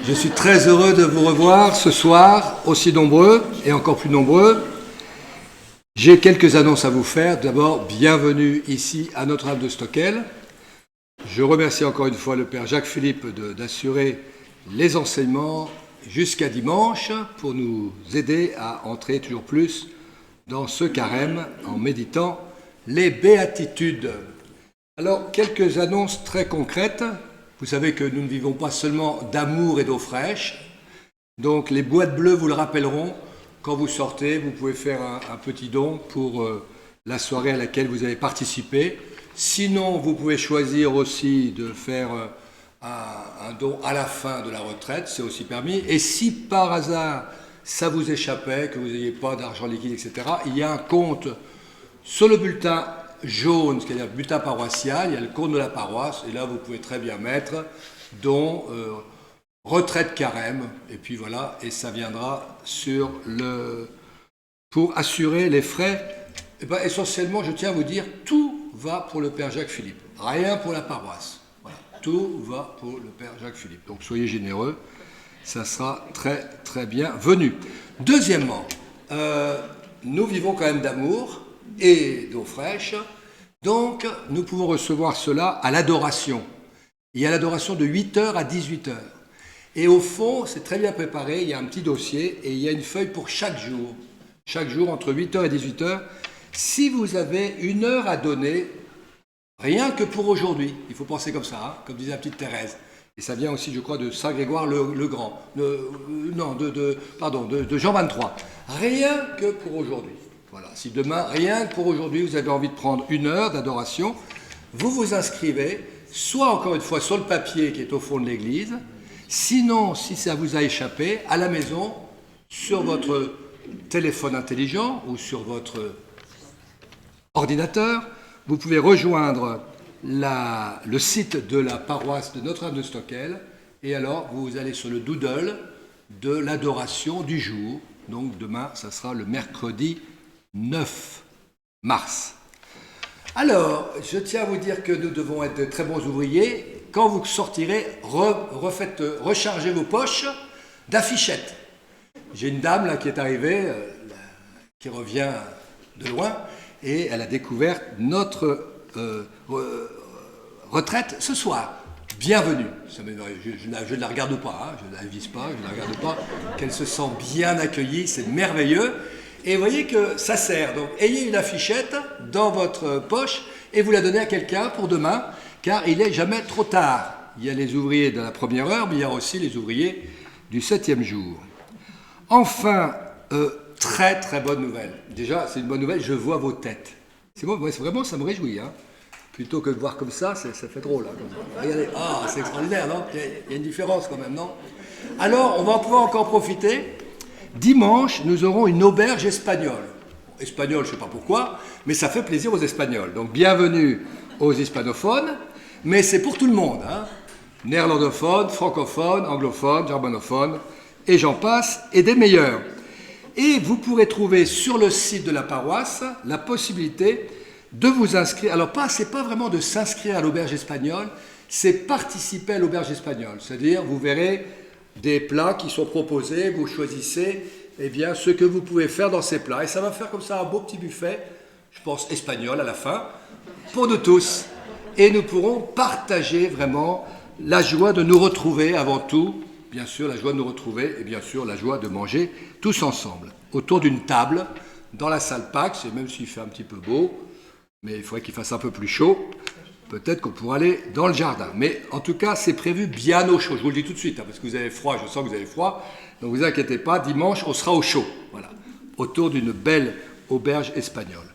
Je suis très heureux de vous revoir ce soir, aussi nombreux et encore plus nombreux. J'ai quelques annonces à vous faire. D'abord, bienvenue ici à Notre-Dame de Stockel. Je remercie encore une fois le Père Jacques-Philippe d'assurer les enseignements jusqu'à dimanche pour nous aider à entrer toujours plus dans ce carême en méditant les béatitudes. Alors, quelques annonces très concrètes. Vous savez que nous ne vivons pas seulement d'amour et d'eau fraîche. Donc les boîtes bleues vous le rappelleront. Quand vous sortez, vous pouvez faire un petit don pour la soirée à laquelle vous avez participé. Sinon, vous pouvez choisir aussi de faire un don à la fin de la retraite, c'est aussi permis. Et si par hasard ça vous échappait, que vous n'ayez pas d'argent liquide, etc., il y a un compte sur le bulletin jaune, c'est-à-dire bulletin paroissial, il y a le compte de la paroisse, et là vous pouvez très bien mettre don retraite carême, et puis voilà, et ça viendra pour assurer les frais. Et bien, essentiellement, je tiens à vous dire, tout va pour le Père Jacques-Philippe, rien pour la paroisse. Voilà, tout va pour le Père Jacques-Philippe. Donc soyez généreux, ça sera très très bien venu. Deuxièmement, nous vivons quand même d'amour et d'eau fraîche, donc nous pouvons recevoir cela à l'adoration. Il y a l'adoration de 8h à 18h. Et au fond, c'est très bien préparé, il y a un petit dossier et il y a une feuille pour chaque jour. Chaque jour, entre 8h et 18h. Si vous avez une heure à donner, rien que pour aujourd'hui, il faut penser comme ça, hein, comme disait la petite Thérèse. Et ça vient aussi, je crois, de Saint Grégoire le Grand. De Jean 23. Rien que pour aujourd'hui. Voilà. Si demain, rien que pour aujourd'hui, vous avez envie de prendre une heure d'adoration, vous vous inscrivez, soit encore une fois sur le papier qui est au fond de l'église, sinon, si ça vous a échappé, à la maison, sur votre téléphone intelligent ou sur votre ordinateur, vous pouvez rejoindre le site de la paroisse de Notre-Dame de Stockel, et alors vous allez sur le doodle de l'adoration du jour. Donc demain, ça sera le mercredi 9 mars. Alors, je tiens à vous dire que nous devons être de très bons ouvriers. Quand vous sortirez, rechargez vos poches d'affichettes. J'ai une dame là qui est arrivée, qui revient de loin, et elle a découvert notre retraite ce soir. Bienvenue. Je ne la regarde pas, hein, je ne la vise pas, je ne la regarde pas. Qu'elle se sent bien accueillie, c'est merveilleux. Et vous voyez que ça sert. Donc, ayez une affichette dans votre poche et vous la donnez à quelqu'un pour demain, car il n'est jamais trop tard. Il y a les ouvriers de la première heure, mais il y a aussi les ouvriers du 7e jour. Enfin, très très bonne nouvelle. Déjà, c'est une bonne nouvelle, je vois vos têtes. C'est bon, vraiment, ça me réjouit. Hein. Plutôt que de voir comme ça fait drôle. Hein, regardez, c'est extraordinaire, non? Il y a une différence quand même, non? Alors, on va pouvoir encore profiter. Dimanche, nous aurons une auberge espagnole. Espagnole, je ne sais pas pourquoi, mais ça fait plaisir aux Espagnols. Donc, bienvenue aux hispanophones, mais c'est pour tout le monde. Hein. Néerlandophones, francophones, anglophones, germanophones, et j'en passe, et des meilleurs. Et vous pourrez trouver sur le site de la paroisse la possibilité de vous inscrire. Alors, c'est pas vraiment de s'inscrire à l'auberge espagnole, c'est participer à l'auberge espagnole. C'est-à-dire, vous verrez des plats qui sont proposés, vous choisissez ce que vous pouvez faire dans ces plats. Et ça va faire comme ça un beau petit buffet, je pense espagnol à la fin, pour nous tous. Et nous pourrons partager vraiment la joie de nous retrouver avant tout, bien sûr la joie de nous retrouver et bien sûr la joie de manger tous ensemble, autour d'une table, dans la salle Pax, et même s'il fait un petit peu beau, mais il faudrait qu'il fasse un peu plus chaud, peut-être qu'on pourra aller dans le jardin. Mais en tout cas, c'est prévu bien au chaud. Je vous le dis tout de suite, hein, parce que vous avez froid, je sens que vous avez froid. Donc ne vous inquiétez pas, dimanche, on sera au chaud. Voilà, autour d'une belle auberge espagnole.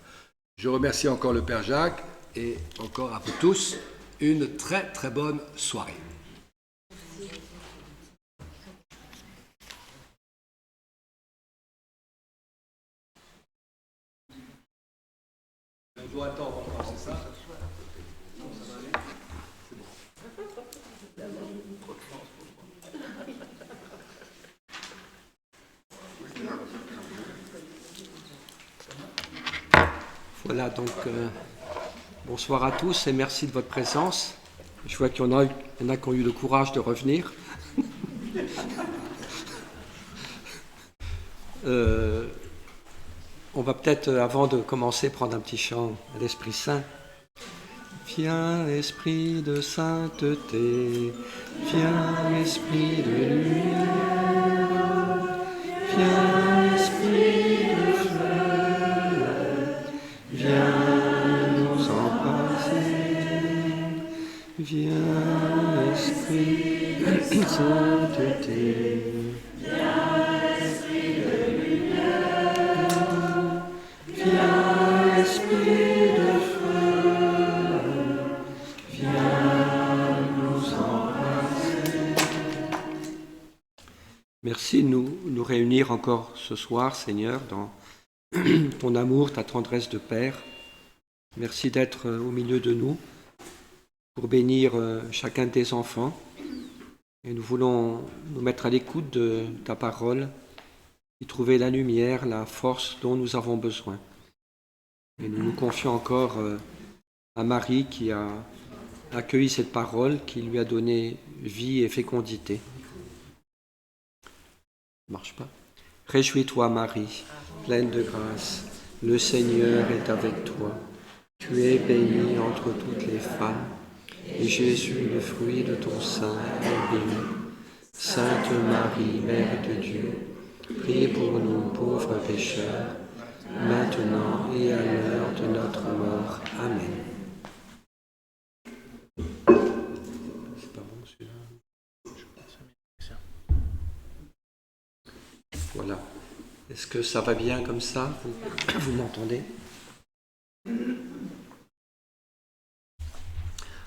Je remercie encore le Père Jacques et encore à vous tous une très très bonne soirée. Je dois attendre encore, c'est ça? Voilà, donc bonsoir à tous et merci de votre présence. Je vois qu'il y en a qui ont eu le courage de revenir. On va peut-être, avant de commencer, prendre un petit chant à l'Esprit Saint. Viens, Esprit de sainteté, viens, Esprit de lumière, viens, Esprit de feu, viens nous embrasser, viens, Esprit de sainteté. Esprit de feu, viens nous embrasser. Merci de nous réunir encore ce soir, Seigneur, dans ton amour, ta tendresse de Père. Merci d'être au milieu de nous pour bénir chacun de tes enfants. Et nous voulons nous mettre à l'écoute de ta parole et trouver la lumière, la force dont nous avons besoin. Et nous nous confions encore à Marie qui a accueilli cette parole, qui lui a donné vie et fécondité. Ça ne marche pas. Réjouis-toi, Marie, pleine de grâce. Le Seigneur est avec toi. Tu es bénie entre toutes les femmes, et Jésus, le fruit de ton sein, est béni. Sainte Marie, Mère de Dieu, prie pour nous pauvres pécheurs, maintenant et à l'heure de notre mort. Amen. C'est pas bon celui-là. Voilà. Est-ce que ça va bien comme ça? Vous m'entendez?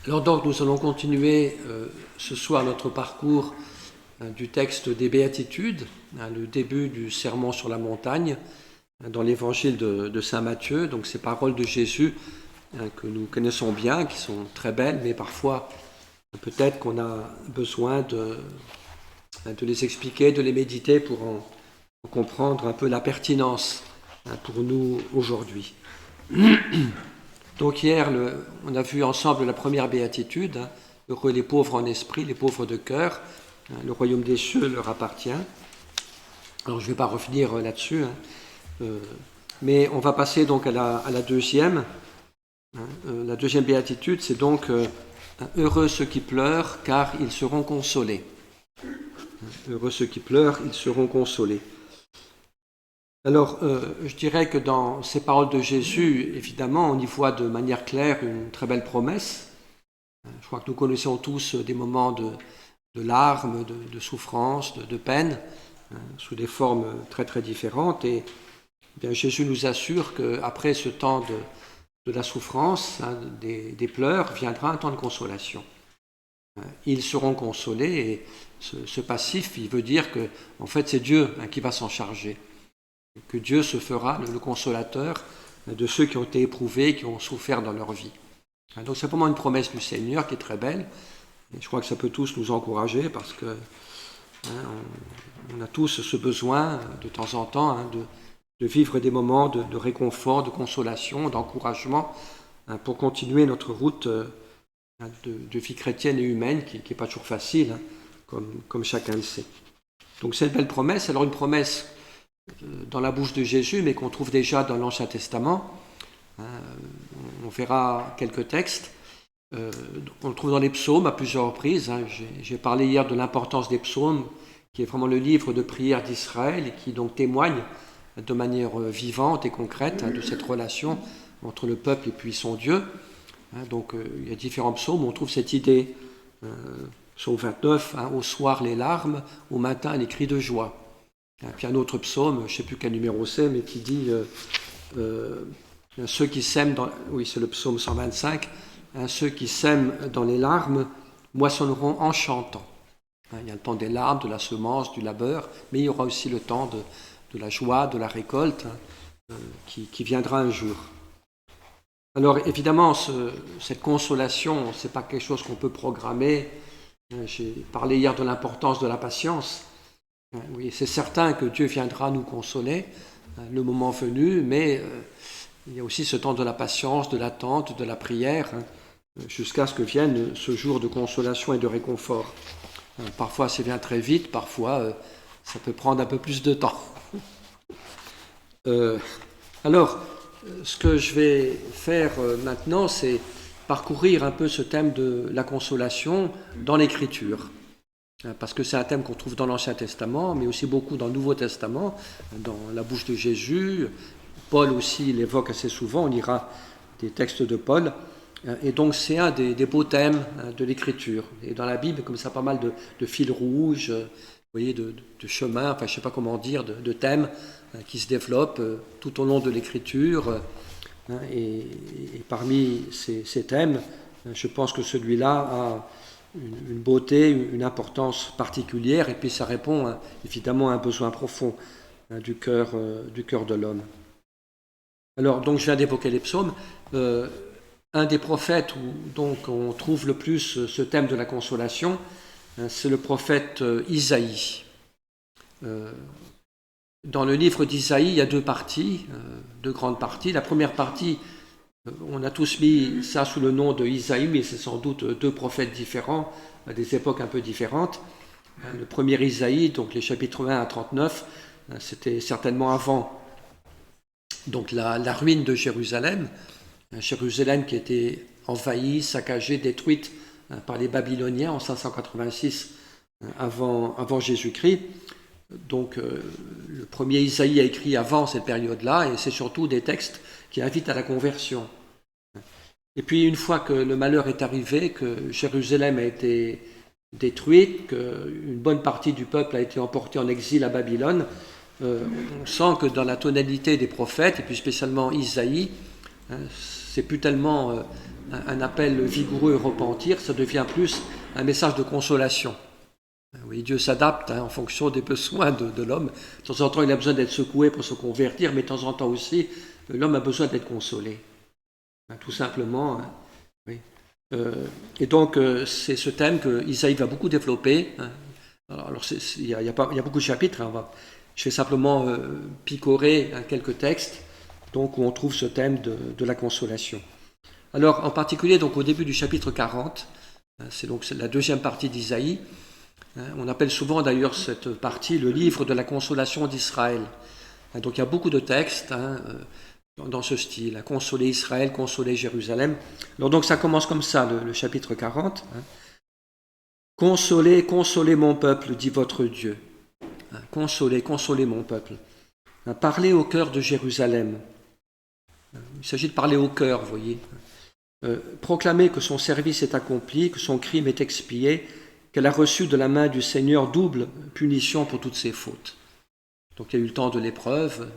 Alors donc nous allons continuer ce soir notre parcours du texte des Béatitudes, le début du sermon sur la montagne, dans l'évangile de Saint Matthieu, donc ces paroles de Jésus que nous connaissons bien, qui sont très belles, mais parfois peut-être qu'on a besoin de les expliquer, de les méditer pour en comprendre un peu la pertinence pour nous aujourd'hui. Donc hier, on a vu ensemble la première béatitude, heureux les pauvres en esprit, les pauvres de cœur, le royaume des cieux leur appartient. Alors je ne vais pas revenir là-dessus, mais on va passer donc à la deuxième. La deuxième béatitude, c'est donc heureux ceux qui pleurent, car ils seront consolés. Heureux ceux qui pleurent, ils seront consolés. Alors, je dirais que dans ces paroles de Jésus, évidemment, on y voit de manière claire une très belle promesse. Je crois que nous connaissons tous des moments de larmes, de souffrance, de peine, sous des formes très très différentes. Et bien, Jésus nous assure qu'après ce temps de la souffrance, des pleurs, viendra un temps de consolation. Ils seront consolés, et ce passif, il veut dire que, en fait, c'est Dieu qui va s'en charger. Que Dieu se fera le consolateur de ceux qui ont été éprouvés, qui ont souffert dans leur vie. Donc c'est vraiment une promesse du Seigneur qui est très belle. Et je crois que ça peut tous nous encourager parce que on a tous ce besoin de temps en temps de vivre des moments de réconfort, de consolation, d'encouragement pour continuer notre route de vie chrétienne et humaine qui n'est pas toujours facile, comme chacun le sait. Donc c'est une belle promesse. Alors une promesse dans la bouche de Jésus, mais qu'on trouve déjà dans l'Ancien Testament. On verra quelques textes. On le trouve dans les psaumes à plusieurs reprises. J'ai parlé hier de l'importance des psaumes, qui est vraiment le livre de prière d'Israël et qui donc témoigne de manière vivante et concrète de cette relation entre le peuple et puis son Dieu. Donc il y a différents psaumes où on trouve cette idée. Psaume 29, au soir les larmes, au matin les cris de joie. Puis un autre psaume, je ne sais plus quel numéro c'est, mais qui dit ceux qui sèment dans... Oui, c'est le psaume 125. Ceux qui sèment dans les larmes moissonneront en chantant. Il y a le temps des larmes, de la semence, du labeur, mais il y aura aussi le temps de la joie, de la récolte, qui viendra un jour. Alors évidemment, cette consolation, ce n'est pas quelque chose qu'on peut programmer. J'ai parlé hier de l'importance de la patience. Oui, c'est certain que Dieu viendra nous consoler le moment venu, mais il y a aussi ce temps de la patience, de l'attente, de la prière, jusqu'à ce que vienne ce jour de consolation et de réconfort. Parfois, ça vient très vite, parfois, ça peut prendre un peu plus de temps. Alors, ce que je vais faire maintenant, c'est parcourir un peu ce thème de la consolation dans l'Écriture. Parce que c'est un thème qu'on trouve dans l'Ancien Testament, mais aussi beaucoup dans le Nouveau Testament, dans la bouche de Jésus. Paul aussi l'évoque assez souvent, on lira des textes de Paul. Et donc c'est un des beaux thèmes de l'Écriture. Et dans la Bible, comme ça, pas mal de fils rouges, vous voyez, de chemins, enfin je ne sais pas comment dire, de thèmes qui se développent tout au long de l'Écriture. Et parmi ces thèmes, je pense que celui-là a une beauté, une importance particulière, et puis ça répond évidemment à un besoin profond du cœur de l'homme. Alors, donc je viens d'évoquer les psaumes. Un des prophètes où donc on trouve le plus ce thème de la consolation, c'est le prophète Isaïe. Dans le livre d'Isaïe, il y a deux parties, deux grandes parties. La première partie, on a tous mis ça sous le nom de Isaïe, mais c'est sans doute deux prophètes différents, à des époques un peu différentes. Le premier Isaïe, donc les chapitres 1 à 39, c'était certainement avant donc la ruine de Jérusalem. Jérusalem qui était envahie, saccagée, détruite par les Babyloniens en 586 avant Jésus-Christ. Donc le premier Isaïe a écrit avant cette période-là, et c'est surtout des textes qui invitent à la conversion. Et puis une fois que le malheur est arrivé, que Jérusalem a été détruite, qu'une bonne partie du peuple a été emportée en exil à Babylone, on sent que dans la tonalité des prophètes, et puis spécialement Isaïe, c'est plus tellement un appel vigoureux au repentir, ça devient plus un message de consolation. Oui, Dieu s'adapte en fonction des besoins de l'homme. De temps en temps, il a besoin d'être secoué pour se convertir, mais de temps en temps aussi, l'homme a besoin d'être consolé. Tout simplement. Oui. Et donc, c'est ce thème que Isaïe va beaucoup développer. Alors, il y a beaucoup de chapitres. Je vais simplement picorer quelques textes donc, où on trouve ce thème de la consolation. Alors, en particulier, donc, au début du chapitre 40, c'est la deuxième partie d'Isaïe. On appelle souvent d'ailleurs cette partie le livre de la consolation d'Israël. Donc il y a beaucoup de textes dans ce style, consoler Israël, consoler Jérusalem. Alors donc ça commence comme ça, le chapitre 40. Consolez, consolez mon peuple, dit votre Dieu. Consolez, consolez mon peuple. Parlez au cœur de Jérusalem. Il s'agit de parler au cœur, vous voyez. Proclamez que son service est accompli, que son crime est expié, qu'elle a reçu de la main du Seigneur double punition pour toutes ses fautes. Donc il y a eu le temps de l'épreuve,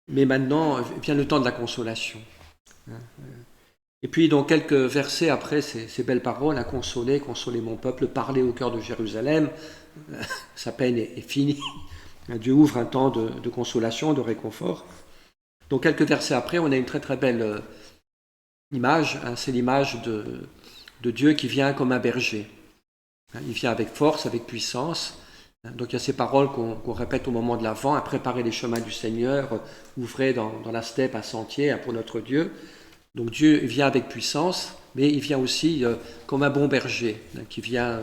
mais maintenant vient le temps de la consolation. Et puis donc quelques versets après ces belles paroles, consoler, consoler mon peuple, parler au cœur de Jérusalem, sa peine est finie. Dieu ouvre un temps de consolation, de réconfort. Donc quelques versets après, on a une très très belle image, c'est l'image de Dieu qui vient comme un berger. Il vient avec force, avec puissance. Donc il y a ces paroles qu'on répète au moment de l'Avent, à préparer les chemins du Seigneur, ouvrez dans la steppe un sentier pour notre Dieu. Donc Dieu vient avec puissance, mais il vient aussi comme un bon berger, qui vient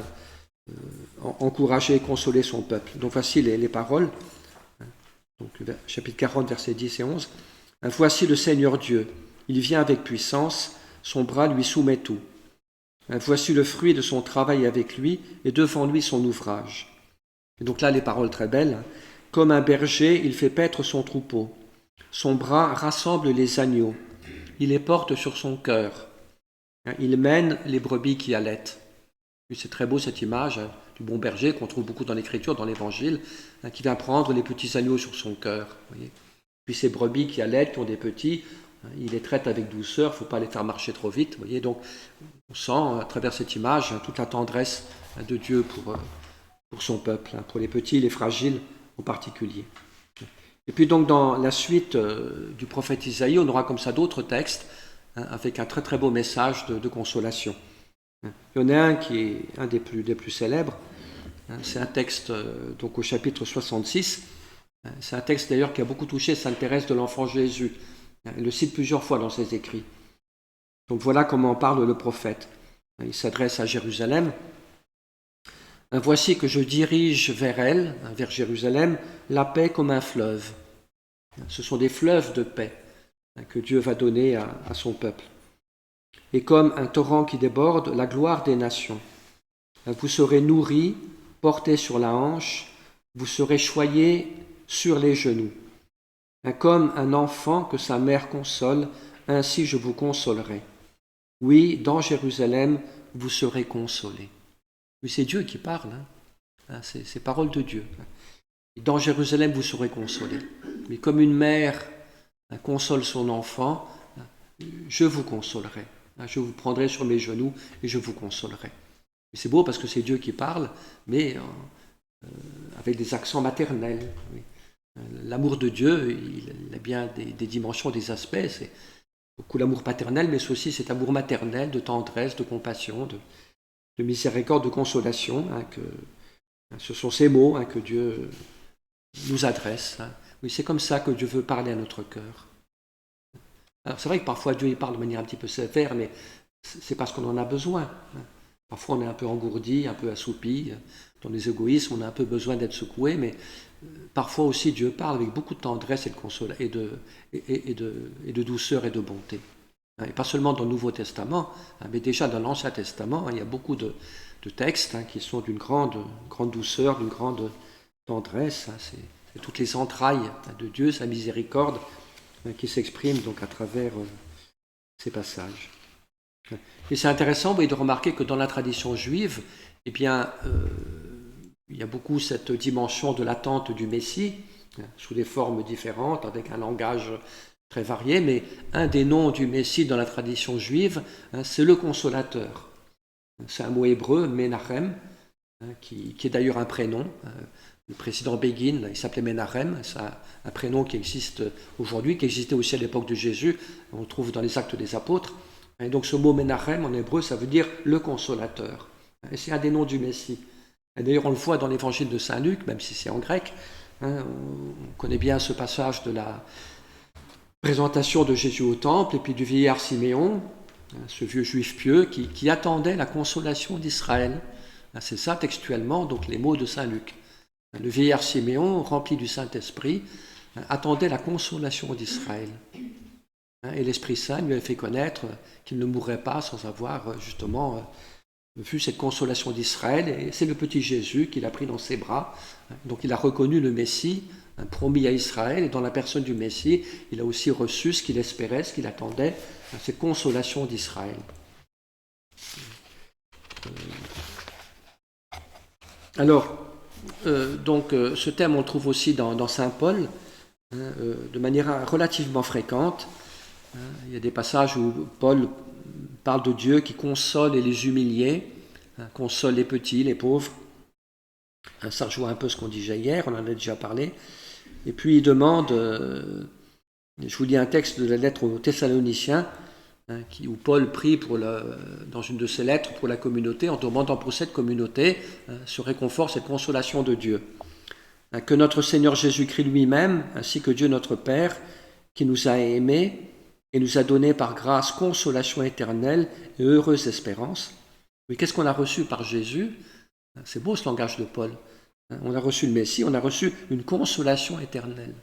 encourager et consoler son peuple. Donc voici les paroles. Donc, chapitre 40, versets 10 et 11. Voici le Seigneur Dieu, il vient avec puissance, son bras lui soumet tout. Voici le fruit de son travail avec lui, et devant lui son ouvrage. Et donc là, les paroles très belles. Comme un berger, il fait paître son troupeau. Son bras rassemble les agneaux. Il les porte sur son cœur. Il mène les brebis qui allaitent. Et c'est très beau cette image du bon berger qu'on trouve beaucoup dans l'Écriture, dans l'Évangile, qui vient prendre les petits agneaux sur son cœur. Voyez. Puis ces brebis qui allaitent, qui ont des petits, il les traite avec douceur, il ne faut pas les faire marcher trop vite. Voyez. Donc on sent à travers cette image toute la tendresse de Dieu pour son peuple, pour les petits, les fragiles en particulier. Et puis donc dans la suite du prophète Isaïe, on aura comme ça d'autres textes avec un très très beau message de consolation. Il y en a un qui est un des plus célèbres, c'est un texte donc au chapitre 66, c'est un texte d'ailleurs qui a beaucoup touché Sainte Thérèse de l'Enfant Jésus, elle le cite plusieurs fois dans ses écrits. Donc voilà comment parle le prophète. Il s'adresse à Jérusalem, Voici que je dirige vers elle, vers Jérusalem, la paix comme un fleuve. Ce sont des fleuves de paix que Dieu va donner à son peuple. Et comme un torrent qui déborde, la gloire des nations. Vous serez nourris, portés sur la hanche, vous serez choyés sur les genoux. Comme un enfant que sa mère console, ainsi je vous consolerai. Oui, dans Jérusalem, vous serez consolés. Mais c'est Dieu qui parle, c'est parole de Dieu. Dans Jérusalem, vous serez consolés. Mais comme une mère console son enfant, je vous consolerai. Je vous prendrai sur mes genoux et je vous consolerai. Et c'est beau parce que c'est Dieu qui parle, mais avec des accents maternels. Oui. L'amour de Dieu, il a bien des dimensions, des aspects. C'est beaucoup l'amour paternel, mais c'est aussi cet amour maternel de tendresse, de compassion, de miséricorde, de consolation. Ce sont ces mots que Dieu nous adresse. Oui, c'est comme ça que Dieu veut parler à notre cœur. Alors c'est vrai que parfois Dieu il parle de manière un petit peu sévère, mais c'est parce qu'on en a besoin. Parfois on est un peu engourdi, un peu assoupi, dans les égoïsmes, on a un peu besoin d'être secoué, mais parfois aussi Dieu parle avec beaucoup de tendresse et de douceur et de bonté. Et pas seulement dans le Nouveau Testament, mais déjà dans l'Ancien Testament, il y a beaucoup de textes qui sont d'une grande douceur, d'une grande tendresse. C'est toutes les entrailles de Dieu, sa miséricorde, qui s'expriment donc à travers ces passages. Et c'est intéressant de remarquer que dans la tradition juive, eh bien, il y a beaucoup cette dimension de l'attente du Messie, sous des formes différentes, avec un langage très varié, mais un des noms du Messie dans la tradition juive, c'est le consolateur. C'est un mot hébreu, Menachem, qui est d'ailleurs un prénom. Le président Begin, il s'appelait Menachem, c'est un prénom qui existe aujourd'hui, qui existait aussi à l'époque de Jésus, on le trouve dans les Actes des Apôtres. Et donc ce mot Menachem en hébreu, ça veut dire le consolateur. Et c'est un des noms du Messie. Et d'ailleurs on le voit dans l'évangile de Saint Luc, même si c'est en grec. On connaît bien ce passage de la présentation de Jésus au temple et puis du vieillard Siméon, ce vieux juif pieux qui attendait la consolation d'Israël. C'est ça textuellement, donc les mots de Saint Luc. Le vieillard Siméon, rempli du Saint-Esprit, attendait la consolation d'Israël. Et l'Esprit Saint lui avait fait connaître qu'il ne mourrait pas sans avoir justement vu cette consolation d'Israël. Et c'est le petit Jésus qu'il a pris dans ses bras. Donc il a reconnu le Messie, promis à Israël, et dans la personne du Messie, il a aussi reçu ce qu'il espérait, ce qu'il attendait, cette consolation d'Israël. Alors, ce thème, on le trouve aussi dans Saint Paul, de manière relativement fréquente. Il y a des passages où Paul parle de Dieu qui console les humiliés, console les petits, les pauvres. Ça rejoint un peu ce qu'on disait hier, on en a déjà parlé. Et puis il demande, je vous lis un texte de la lettre aux Thessaloniciens, où Paul prie dans une de ses lettres pour la communauté, en demandant pour cette communauté ce réconfort, cette consolation de Dieu. Que notre Seigneur Jésus-Christ lui-même, ainsi que Dieu notre Père, qui nous a aimés et nous a donné par grâce consolation éternelle et heureuse espérance. Mais qu'est-ce qu'on a reçu par Jésus? C'est beau ce langage de Paul. On a reçu le Messie, on a reçu une consolation éternelle,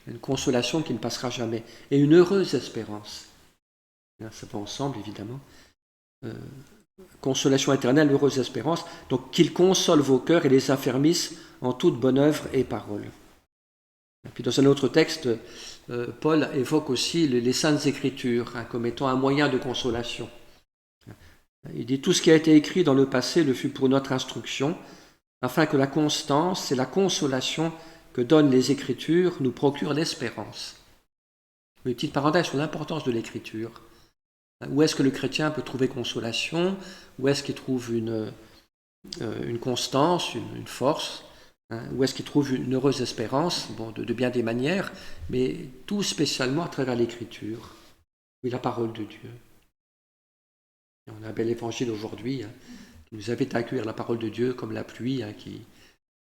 une consolation qui ne passera jamais, et une heureuse espérance. Ça va ensemble, évidemment. Consolation éternelle, heureuse espérance, donc qu'il console vos cœurs et les affermisse en toute bonne œuvre et parole. Et puis dans un autre texte, Paul évoque aussi les Saintes Écritures comme étant un moyen de consolation. Il dit « Tout ce qui a été écrit dans le passé le fut pour notre instruction, afin que la constance et la consolation que donnent les Écritures nous procurent l'espérance. » Une petite parenthèse sur l'importance de l'Écriture. Où est-ce que le chrétien peut trouver consolation? Où est-ce qu'il trouve une constance, une force? Où est-ce qu'il trouve une heureuse espérance? De bien des manières, mais tout spécialement à travers l'Écriture, oui, la parole de Dieu. Et on a un bel évangile aujourd'hui qui nous invite à accueillir la parole de Dieu comme la pluie qui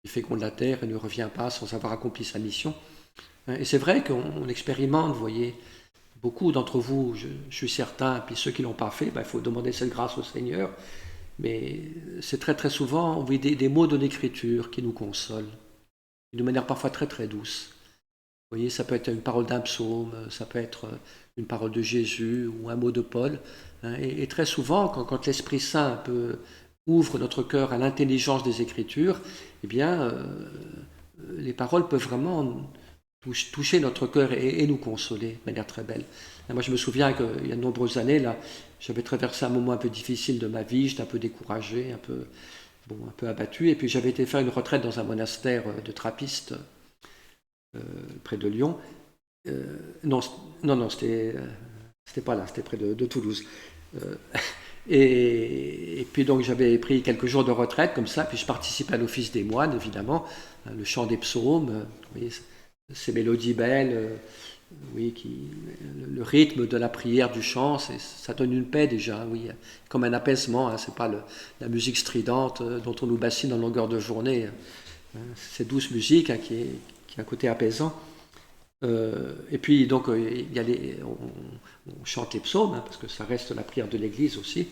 féconde la terre et ne revient pas sans avoir accompli sa mission. Et c'est vrai qu'on expérimente, vous voyez, beaucoup d'entre vous, je suis certain, puis ceux qui ne l'ont pas fait, il faut demander cette grâce au Seigneur, mais c'est très très souvent, on voit des mots de l'Écriture qui nous consolent, d'une manière parfois très très douce. Vous voyez, ça peut être une parole d'un psaume, ça peut être une parole de Jésus ou un mot de Paul. Hein, et très souvent, quand l'Esprit Saint ouvre notre cœur à l'intelligence des Écritures, eh bien, les paroles peuvent vraiment toucher notre cœur et nous consoler de manière très belle. Et moi, je me souviens qu'il y a de nombreuses années, là, j'avais traversé un moment un peu difficile de ma vie, j'étais un peu découragé, un peu abattu, et puis j'avais été faire une retraite dans un monastère de trappistes près de Lyon. Non, c'était pas là, c'était près de Toulouse. Et puis donc j'avais pris quelques jours de retraite comme ça, puis je participais à l'office des moines, évidemment, le chant des psaumes, vous voyez, ces mélodies belles, oui, le rythme de la prière, du chant, ça donne une paix déjà, oui, comme un apaisement, hein, c'est pas la musique stridente dont on nous bassine en longueur de journée, hein, cette douce musique hein, qui a un côté apaisant. Et puis donc on chante les psaumes, hein, parce que ça reste la prière de l'Église aussi.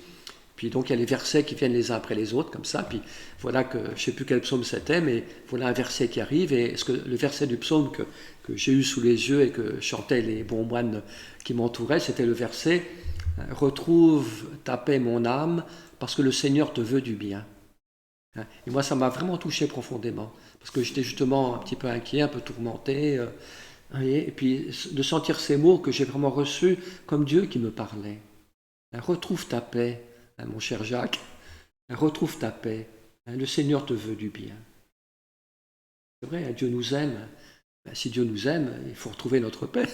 Puis donc il y a les versets qui viennent les uns après les autres, comme ça. Puis voilà que je ne sais plus quel psaume c'était, mais voilà un verset qui arrive. Et le verset du psaume que j'ai eu sous les yeux et que chantaient les bons moines qui m'entouraient, c'était le verset « Retrouve ta paix, mon âme, parce que le Seigneur te veut du bien ». Et moi, ça m'a vraiment touché profondément, parce que j'étais justement un petit peu inquiet, un peu tourmenté. Et puis de sentir ces mots que j'ai vraiment reçus comme Dieu qui me parlait. Retrouve ta paix, mon cher Jacques, retrouve ta paix, le Seigneur te veut du bien. C'est vrai, Dieu nous aime. Si Dieu nous aime, il faut retrouver notre paix.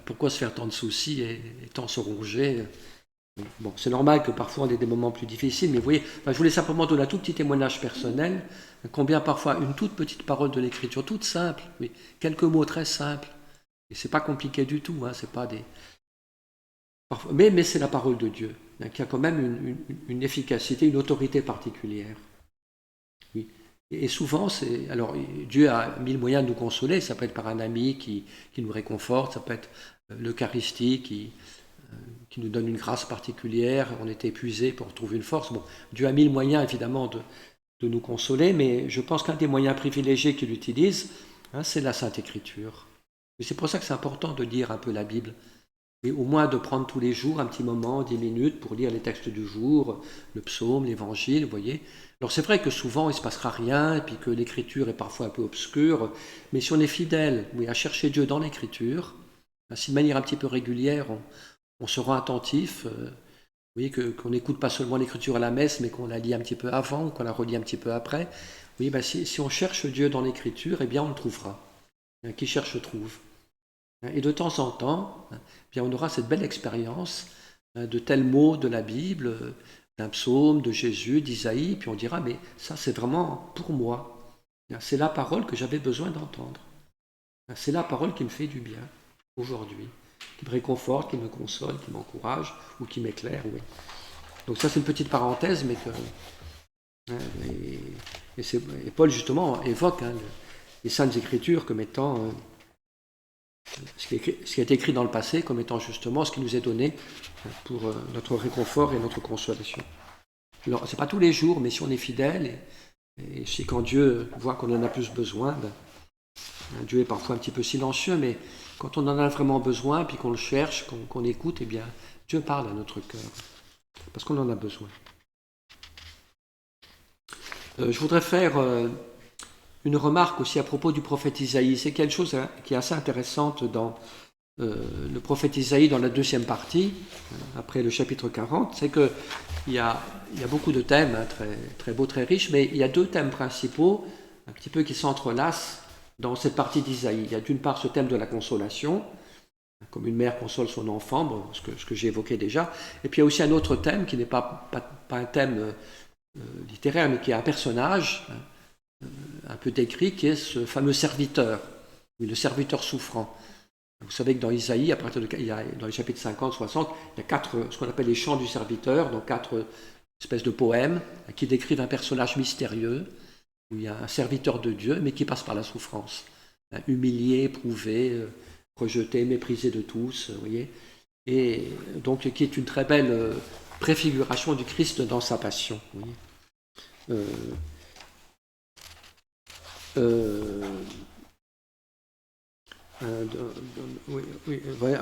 Pourquoi se faire tant de soucis et tant se ronger? Bon, c'est normal que parfois on ait des moments plus difficiles, mais vous voyez, je voulais simplement donner un tout petit témoignage personnel, combien parfois une toute petite parole de l'Écriture, toute simple, oui, quelques mots très simples, et c'est pas compliqué du tout, hein, c'est pas des... Parfois, mais c'est la parole de Dieu, hein, qui a quand même une efficacité, une autorité particulière. Oui. Et souvent, alors Dieu a mille moyens de nous consoler, ça peut être par un ami qui nous réconforte, ça peut être l'Eucharistie qui nous donne une grâce particulière, on est épuisé pour trouver une force. Bon, Dieu a mille moyens évidemment de nous consoler, mais je pense qu'un des moyens privilégiés qu'il utilise, hein, c'est la Sainte Écriture. Et c'est pour ça que c'est important de lire un peu la Bible, et au moins de prendre tous les jours un petit moment, 10 minutes, pour lire les textes du jour, le psaume, l'évangile, vous voyez. Alors c'est vrai que souvent il ne se passera rien, et puis que l'Écriture est parfois un peu obscure, mais si on est fidèle à chercher Dieu dans l'Écriture, si de manière un petit peu régulière, on se rend attentif, vous voyez, qu'on n'écoute pas seulement l'Écriture à la messe, mais qu'on la lit un petit peu avant, ou qu'on la relit un petit peu après. Oui, ben si on cherche Dieu dans l'Écriture, eh bien on le trouvera. Qui cherche trouve. Et de temps en temps, eh bien on aura cette belle expérience de tels mots de la Bible, d'un psaume, de Jésus, d'Isaïe, puis on dira, mais ça c'est vraiment pour moi. C'est la parole que j'avais besoin d'entendre. C'est la parole qui me fait du bien aujourd'hui, qui me réconforte, qui me console, qui m'encourage ou qui m'éclaire. Oui. Donc ça c'est une petite parenthèse, mais que et Paul justement évoque les Saintes Écritures comme étant ce qui a été écrit dans le passé comme étant justement ce qui nous est donné pour notre réconfort et notre consolation. Alors c'est pas tous les jours, mais si on est fidèle et si quand Dieu voit qu'on en a plus besoin, Dieu est parfois un petit peu silencieux, mais quand on en a vraiment besoin, puis qu'on le cherche, qu'on écoute, eh bien, Dieu parle à notre cœur, parce qu'on en a besoin. Je voudrais faire une remarque aussi à propos du prophète Isaïe. C'est quelque chose qui est assez intéressante dans le prophète Isaïe, dans la deuxième partie, après le chapitre 40. C'est qu'il y a beaucoup de thèmes, très, très beaux, très riches, mais il y a deux thèmes principaux, un petit peu qui s'entrelacent dans cette partie d'Isaïe. Il y a d'une part ce thème de la consolation, comme une mère console son enfant, bon, ce que j'ai évoqué déjà, et puis il y a aussi un autre thème qui n'est pas un thème littéraire, mais qui est un personnage un peu décrit, qui est ce fameux serviteur, le serviteur souffrant. Vous savez que dans Isaïe, à partir dans les chapitres 50, 60, il y a ce qu'on appelle les chants du serviteur, donc 4 espèces de poèmes qui décrivent un personnage mystérieux, où il y a un serviteur de Dieu, mais qui passe par la souffrance, humilié, éprouvé, rejeté, méprisé de tous, vous voyez, et donc qui est une très belle préfiguration du Christ dans sa passion. Vous voyez.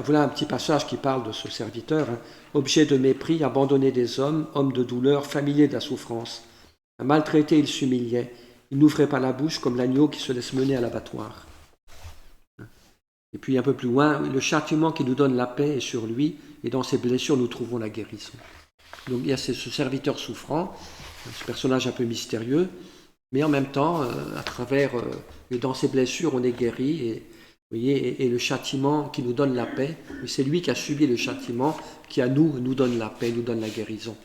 Voilà un petit passage qui parle de ce serviteur. Objet de mépris, abandonné des hommes, homme de douleur, familier de la souffrance. Maltraité, il s'humiliait. Il n'ouvrait pas la bouche comme l'agneau qui se laisse mener à l'abattoir. Et puis un peu plus loin, le châtiment qui nous donne la paix est sur lui, et dans ses blessures nous trouvons la guérison. Donc il y a ce serviteur souffrant, ce personnage un peu mystérieux, mais en même temps, à travers et dans ses blessures, on est guéri, et, vous voyez, et le châtiment qui nous donne la paix, c'est lui qui a subi le châtiment, qui à nous donne la paix, nous donne la guérison.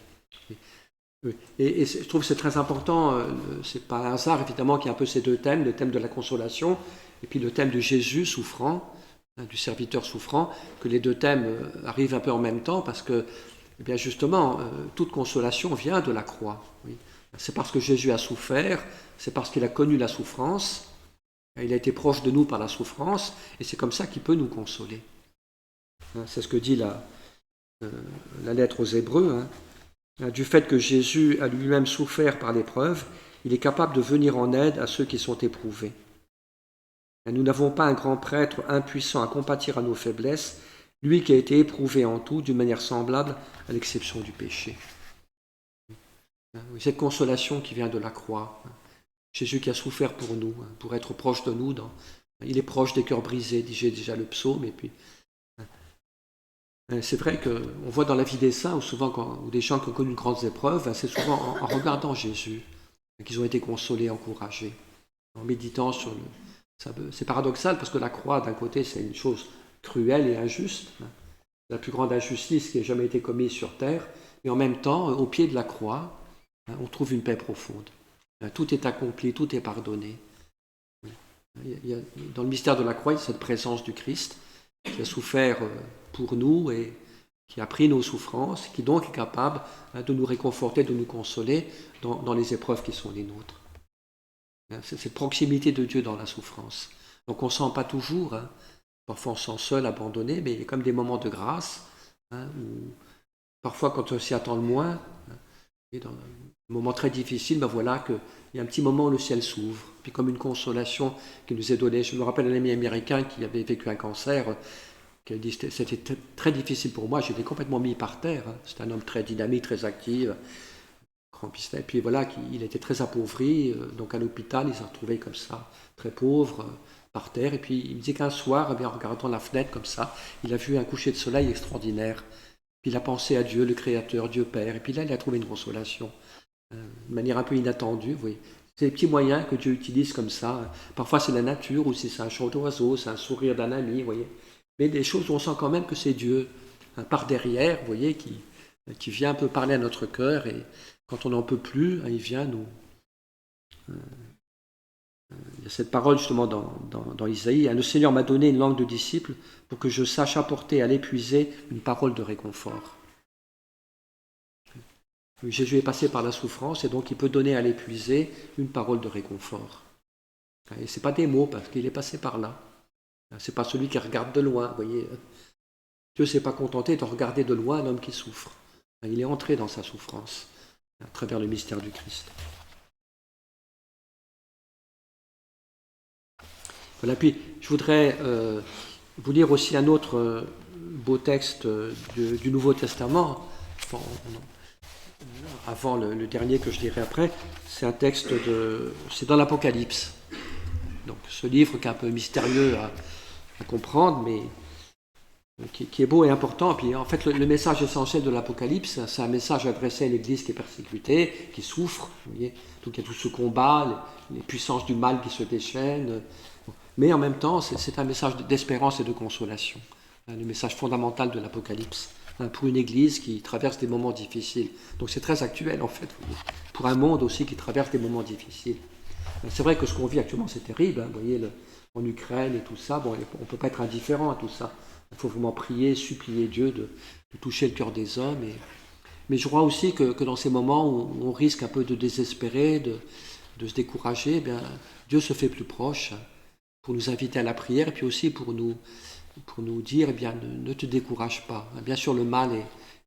Et je trouve que c'est très important, c'est pas un hasard évidemment qu'il y a un peu ces deux thèmes, le thème de la consolation et puis le thème de Jésus souffrant, du serviteur souffrant, que les deux thèmes arrivent un peu en même temps parce que, eh bien justement, toute consolation vient de la croix. Oui. C'est parce que Jésus a souffert, c'est parce qu'il a connu la souffrance, il a été proche de nous par la souffrance, et c'est comme ça qu'il peut nous consoler. C'est ce que dit la lettre aux Hébreux. Du fait que Jésus a lui-même souffert par l'épreuve, il est capable de venir en aide à ceux qui sont éprouvés. Nous n'avons pas un grand prêtre impuissant à compatir à nos faiblesses, lui qui a été éprouvé en tout d'une manière semblable à l'exception du péché. Cette consolation qui vient de la croix, Jésus qui a souffert pour nous, pour être proche de nous, il est proche des cœurs brisés, dit déjà le psaume, et puis c'est vrai qu'on voit dans la vie des saints, ou des gens qui ont connu de grandes épreuves, c'est souvent en regardant Jésus qu'ils ont été consolés, encouragés, en méditant sur c'est paradoxal parce que la croix, d'un côté, c'est une chose cruelle et injuste, c'est la plus grande injustice qui ait jamais été commise sur terre, mais en même temps, au pied de la croix, on trouve une paix profonde. Tout est accompli, tout est pardonné. Dans le mystère de la croix, il y a cette présence du Christ qui a souffert pour nous et qui a pris nos souffrances, qui donc est capable de nous réconforter, de nous consoler dans les épreuves qui sont les nôtres. C'est cette proximité de Dieu dans la souffrance. Donc on ne sent pas toujours, parfois on se sent seul, abandonné, mais il y a comme des moments de grâce, où parfois quand on s'y attend le moins, et dans un moment très difficile, voilà qu'il y a un petit moment où le ciel s'ouvre, puis comme une consolation qui nous est donnée. Je me rappelle un ami américain qui avait vécu un cancer, qui a dit que c'était très difficile pour moi, j'étais complètement mis par terre. C'était un homme très dynamique, très actif, et puis voilà, il était très appauvri, donc à l'hôpital, il s'est retrouvé comme ça, très pauvre, par terre. Et puis il me dit qu'un soir, en regardant la fenêtre comme ça, il a vu un coucher de soleil extraordinaire. Puis il a pensé à Dieu, le Créateur, Dieu Père, et puis là, il a trouvé une consolation, de manière un peu inattendue. Vous voyez. C'est des petits moyens que Dieu utilise comme ça. Parfois, c'est la nature, ou c'est un chant d'oiseau, c'est un sourire d'un ami, vous voyez. Mais des choses où on sent quand même que c'est Dieu, par derrière, vous voyez, qui vient un peu parler à notre cœur, et quand on n'en peut plus, il vient nous... Il y a cette parole justement dans Isaïe, le Seigneur m'a donné une langue de disciple pour que je sache apporter à l'épuisé une parole de réconfort. Jésus est passé par la souffrance et donc il peut donner à l'épuisé une parole de réconfort. Et ce n'est pas des mots parce qu'il est passé par là. Ce n'est pas celui qui regarde de loin. Vous voyez. Dieu ne s'est pas contenté de regarder de loin un homme qui souffre. Il est entré dans sa souffrance à travers le mystère du Christ. Voilà, puis je voudrais vous lire aussi un autre beau texte du Nouveau Testament, avant le dernier que je lirai après. C'est un texte c'est dans l'Apocalypse. Donc ce livre qui est un peu mystérieux à comprendre, mais qui est beau et important. Puis en fait, le message essentiel de l'Apocalypse, c'est un message adressé à l'Église qui est persécutée, qui souffre. Vous voyez. Donc il y a tout ce combat, les puissances du mal qui se déchaînent. Mais en même temps, c'est un message d'espérance et de consolation. Le message fondamental de l'Apocalypse, pour une Église qui traverse des moments difficiles. Donc c'est très actuel en fait, pour un monde aussi qui traverse des moments difficiles. C'est vrai que ce qu'on vit actuellement, c'est terrible. Vous voyez, en Ukraine et tout ça, on ne peut pas être indifférent à tout ça. Il faut vraiment prier, supplier Dieu de toucher le cœur des hommes. Mais je crois aussi que dans ces moments où on risque un peu de désespérer, de se décourager, eh bien, Dieu se fait plus proche pour nous inviter à la prière et puis aussi pour nous dire, eh bien, ne te décourage pas. Bien sûr, le mal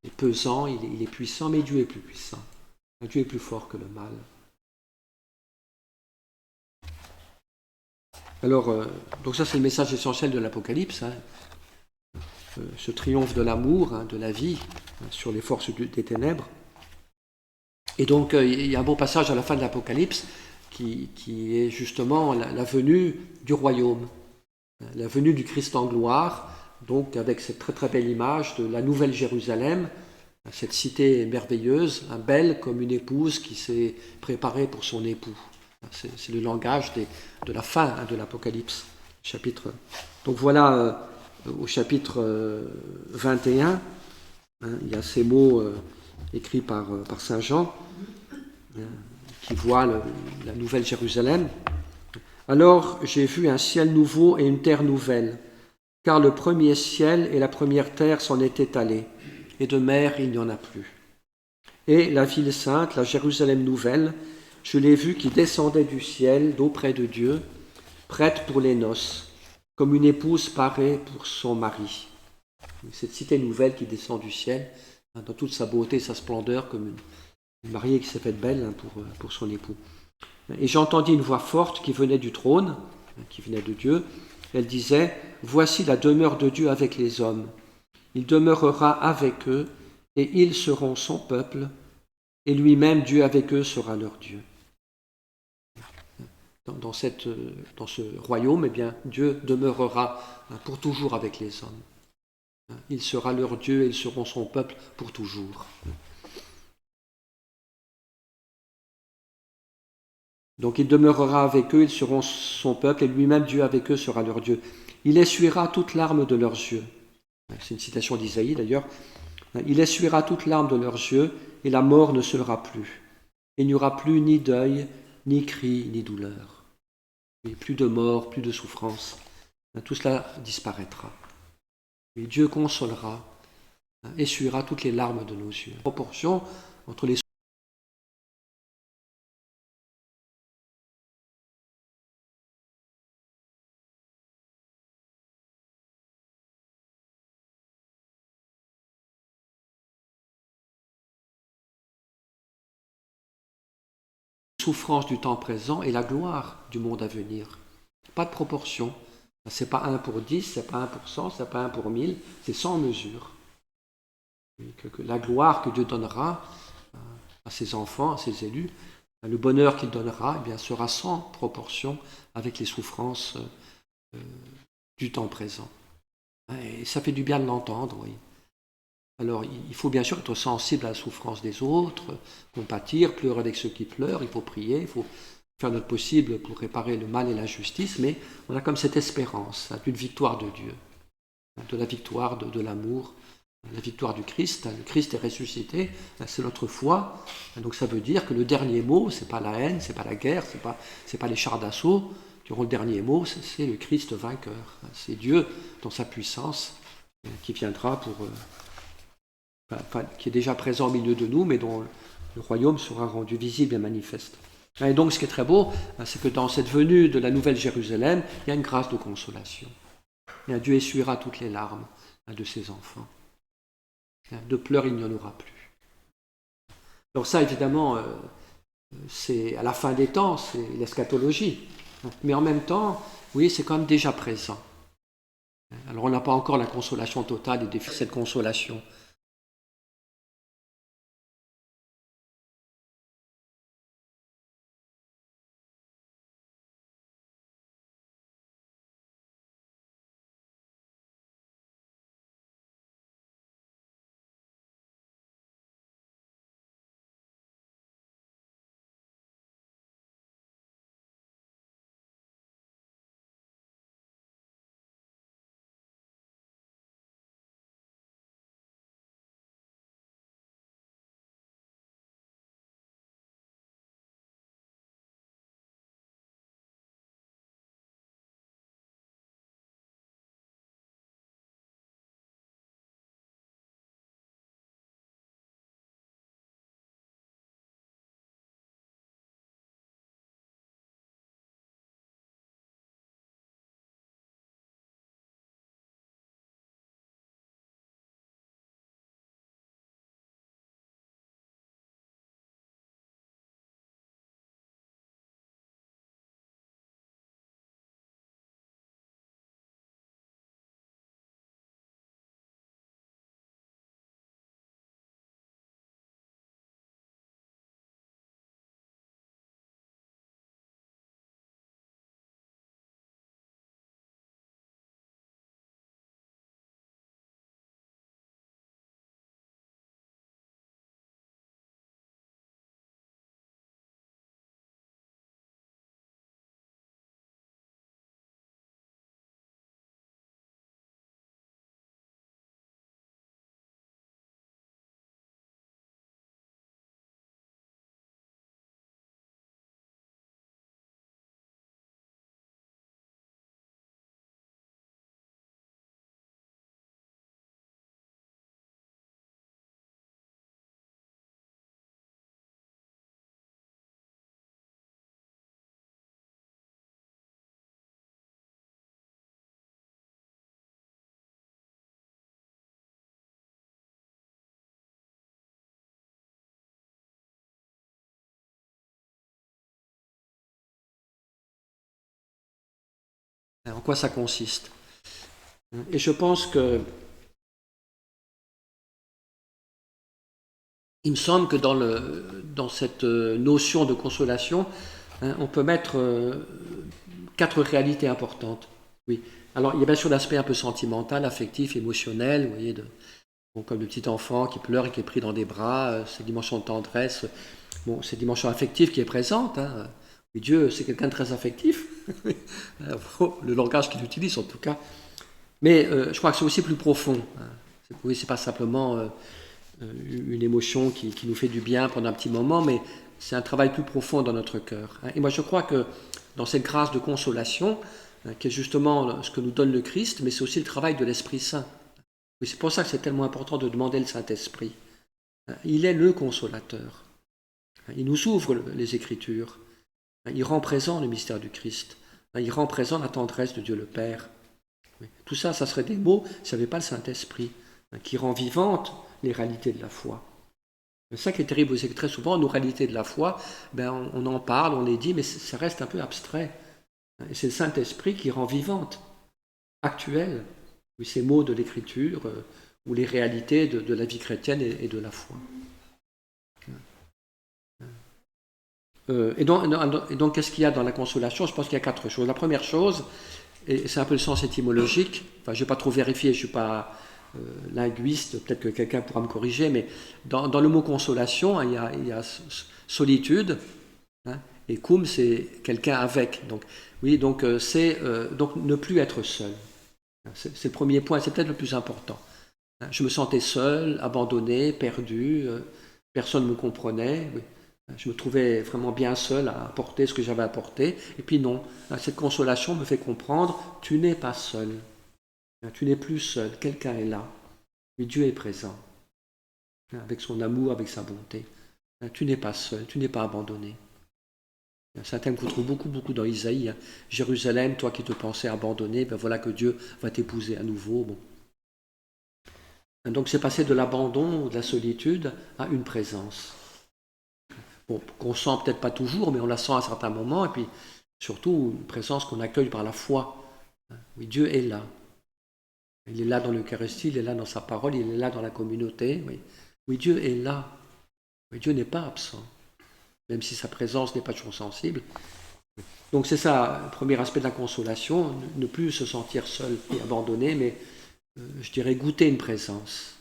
est pesant, il est puissant, mais Dieu est plus puissant. Dieu est plus fort que le mal. Alors, donc ça c'est le message essentiel de l'Apocalypse, hein. Ce triomphe de l'amour, hein, de la vie, hein, sur les forces des ténèbres. Et donc il y a un beau passage à la fin de l'Apocalypse qui est justement la venue du royaume, la venue du Christ en gloire, donc avec cette très très belle image de la nouvelle Jérusalem, cette cité merveilleuse, belle comme une épouse qui s'est préparée pour son époux. C'est le langage de la fin, hein, de l'Apocalypse, chapitre. Donc voilà, au chapitre 21, hein, il y a ces mots écrits par Saint Jean, qui voit la nouvelle Jérusalem. Alors j'ai vu un ciel nouveau et une terre nouvelle, car le premier ciel et la première terre s'en étaient allés, et de mer il n'y en a plus. Et la ville sainte, la Jérusalem nouvelle, je l'ai vue qui descendait du ciel d'auprès de Dieu, prête pour les noces, comme une épouse parée pour son mari. Cette cité nouvelle qui descend du ciel, dans toute sa beauté et sa splendeur, comme une mariée qui s'est faite belle, hein, pour son époux. Et j'entendis une voix forte qui venait du trône, qui venait de Dieu. Elle disait, « Voici la demeure de Dieu avec les hommes. Il demeurera avec eux, et ils seront son peuple, et lui-même, Dieu avec eux, sera leur Dieu. » Dans ce royaume, eh bien, Dieu demeurera pour toujours avec les hommes. Il sera leur Dieu et ils seront son peuple pour toujours. Donc il demeurera avec eux, ils seront son peuple, et lui-même, Dieu avec eux, sera leur Dieu. Il essuiera toute larme de leurs yeux. C'est une citation d'Isaïe d'ailleurs. Il essuiera toute larme de leurs yeux, et la mort ne sera plus. Il n'y aura plus ni deuil, ni cri, ni douleur. Et plus de mort, plus de souffrance. Tout cela disparaîtra. Et Dieu consolera, essuiera toutes les larmes de nos yeux. La proportion entre les souffrances du temps présent et la gloire du monde à venir. Pas de proportion. C'est pas 1 pour 10, c'est pas 1 pour 100, c'est pas 1 pour 1000, c'est sans mesure. Que la gloire que Dieu donnera à ses enfants, à ses élus, le bonheur qu'il donnera, eh bien, sera sans proportion avec les souffrances du temps présent. Et ça fait du bien de l'entendre, oui. Alors, il faut bien sûr être sensible à la souffrance des autres, compatir, pleurer avec ceux qui pleurent, il faut prier, il faut faire notre possible pour réparer le mal et l'injustice, mais on a comme cette espérance d'une victoire de Dieu, de la victoire de l'amour, la victoire du Christ. Le Christ est ressuscité, c'est notre foi. Donc ça veut dire que le dernier mot, c'est pas la haine, c'est pas la guerre, c'est pas les chars d'assaut qui auront le dernier mot, c'est le Christ vainqueur. C'est Dieu dans sa puissance qui viendra qui est déjà présent au milieu de nous, mais dont le royaume sera rendu visible et manifeste. Et donc ce qui est très beau, c'est que dans cette venue de la nouvelle Jérusalem, il y a une grâce de consolation. Et Dieu essuiera toutes les larmes de ses enfants. De pleurs, il n'y en aura plus. Donc ça, évidemment, c'est à la fin des temps, c'est l'eschatologie. Mais en même temps, oui, c'est quand même déjà présent. Alors on n'a pas encore la consolation totale et cette consolation. En quoi ça consiste? Et je pense que il me semble que dans cette notion de consolation, on peut mettre 4 réalités importantes. Oui. Alors, il y a bien sûr l'aspect un peu sentimental, affectif, émotionnel, vous voyez, comme le petit enfant qui pleure et qui est pris dans des bras, cette dimension de tendresse, cette dimension affective qui est présente. Oui, Dieu, c'est quelqu'un de très affectif, le langage qu'il utilise en tout cas. Mais je crois que c'est aussi plus profond. Oui, c'est pas simplement une émotion qui nous fait du bien pendant un petit moment, mais c'est un travail plus profond dans notre cœur. Et moi, je crois que dans cette grâce de consolation, qui est justement ce que nous donne le Christ, mais c'est aussi le travail de l'Esprit Saint. Oui, c'est pour ça que c'est tellement important de demander le Saint-Esprit. Il est le consolateur. Il nous ouvre les Écritures. Il rend présent le mystère du Christ. Il rend présent la tendresse de Dieu le Père. Tout ça, ça serait des mots s'il n'y avait pas le Saint-Esprit, qui rend vivante les réalités de la foi. C'est ça qui est terrible, c'est que très souvent, nos réalités de la foi, on en parle, on les dit, mais ça reste un peu abstrait. Et c'est le Saint-Esprit qui rend vivante, actuelle, ces mots de l'Écriture, ou les réalités de la vie chrétienne et de la foi. Et donc, qu'est-ce qu'il y a dans la consolation? Je pense qu'il y a 4 choses. La première chose, et c'est un peu le sens étymologique, enfin, je n'ai pas trop vérifié, je ne suis pas linguiste, peut-être que quelqu'un pourra me corriger, mais dans le mot consolation, il y a solitude, et cum, c'est quelqu'un avec. Donc, oui, donc c'est donc ne plus être seul. C'est le premier point, c'est peut-être le plus important. Je me sentais seul, abandonné, perdu, personne ne me comprenait. Oui. Je me trouvais vraiment bien seul à apporter ce que j'avais apporté. Et puis non, cette consolation me fait comprendre, tu n'es pas seul. Tu n'es plus seul, quelqu'un est là. Mais Dieu est présent, avec son amour, avec sa bonté. Tu n'es pas seul, tu n'es pas abandonné. C'est un thème qu'on trouve beaucoup dans Isaïe. Jérusalem, toi qui te pensais abandonné, voilà que Dieu va t'épouser à nouveau. Bon. Donc c'est passé de l'abandon, de la solitude, à une présence. Bon, qu'on sent peut-être pas toujours, mais on la sent à certains moments, et puis surtout une présence qu'on accueille par la foi. Oui, Dieu est là. Il est là dans l'Eucharistie, il est là dans sa parole, il est là dans la communauté. Oui, Dieu est là. Oui, Dieu n'est pas absent, même si sa présence n'est pas toujours sensible. Donc c'est ça, le premier aspect de la consolation, ne plus se sentir seul et abandonné, mais je dirais goûter une présence,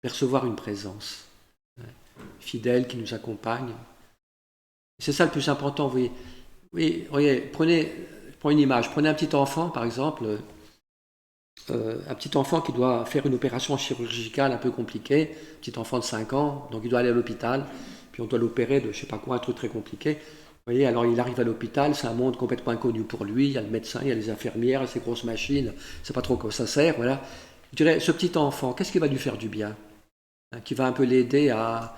percevoir une présence fidèle qui nous accompagne. C'est ça le plus important, vous voyez. Oui, voyez, prenez une image, prenez un petit enfant par exemple, un petit enfant qui doit faire une opération chirurgicale un peu compliquée, un petit enfant de 5 ans, donc il doit aller à l'hôpital, puis on doit l'opérer de je sais pas quoi, un truc très compliqué. Vous voyez, alors il arrive à l'hôpital, c'est un monde complètement inconnu pour lui, il y a le médecin, il y a les infirmières, ces grosses machines, c'est pas trop quoi ça sert, voilà. Je dirais, ce petit enfant, qu'est-ce qui va lui faire du bien, qui va un peu l'aider à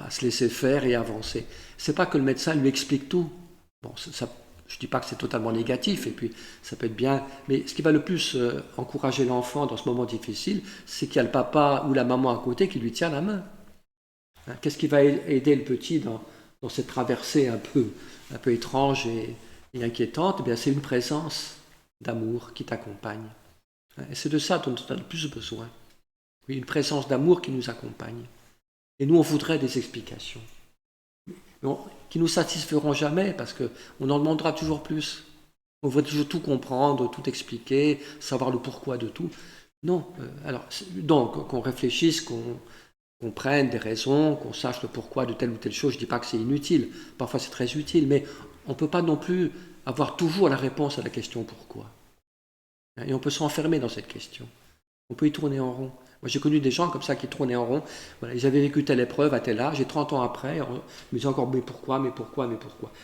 se laisser faire et à avancer. C'est pas que le médecin lui explique tout. Bon, ça, je dis pas que c'est totalement négatif, et puis ça peut être bien, mais ce qui va le plus encourager l'enfant dans ce moment difficile, c'est qu'il y a le papa ou la maman à côté qui lui tient la main. Qu'est-ce qui va aider le petit dans cette traversée un peu étrange et inquiétante? Eh bien, c'est une présence d'amour qui t'accompagne. Et c'est de ça dont on a le plus besoin. Oui, une présence d'amour qui nous accompagne. Et nous, on voudrait des explications, qui ne nous satisferont jamais, parce qu'on en demandera toujours plus. On voudrait toujours tout comprendre, tout expliquer, savoir le pourquoi de tout. Non, donc qu'on réfléchisse, qu'on prenne des raisons, qu'on sache le pourquoi de telle ou telle chose. Je ne dis pas que c'est inutile, parfois c'est très utile, mais on ne peut pas non plus avoir toujours la réponse à la question pourquoi. Et on peut s'enfermer dans cette question. On peut y tourner en rond. Moi, j'ai connu des gens comme ça qui tournaient en rond. Voilà, ils avaient vécu telle épreuve à tel âge, et 30 ans après, on me disait encore mais pourquoi.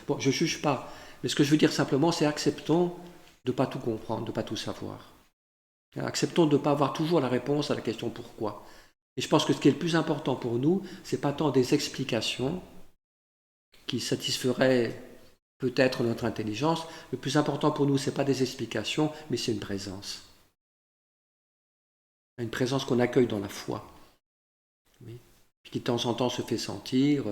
Bon, je ne juge pas. Mais ce que je veux dire simplement, c'est acceptons de ne pas tout comprendre, de ne pas tout savoir. Acceptons de ne pas avoir toujours la réponse à la question pourquoi. Et je pense que ce qui est le plus important pour nous, ce n'est pas tant des explications qui satisferaient peut-être notre intelligence. Le plus important pour nous, ce n'est pas des explications, mais c'est une présence. Une présence qu'on accueille dans la foi, oui, qui de temps en temps se fait sentir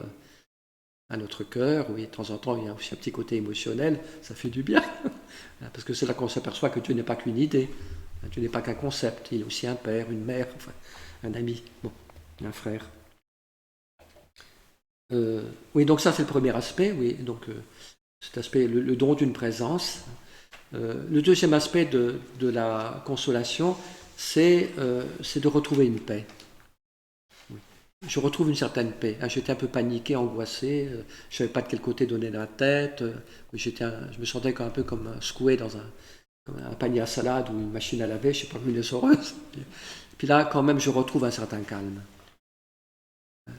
à notre cœur, oui, de temps en temps il y a aussi un petit côté émotionnel, ça fait du bien, Parce que c'est là qu'on s'aperçoit que Dieu n'est pas qu'une idée, Dieu n'est pas qu'un concept, il est aussi un père, une mère, enfin, un ami, bon, un frère. Oui, donc ça c'est le premier aspect, oui, donc cet aspect, le don d'une présence. Le deuxième aspect de la consolation, c'est de retrouver une paix. Oui. Je retrouve une certaine paix. J'étais un peu paniqué, angoissé, je ne savais pas de quel côté donner la tête, je me sentais un peu comme secoué dans un panier à salade ou une machine à laver, je ne sais pas, une essoreuse. Puis là, quand même, je retrouve un certain calme.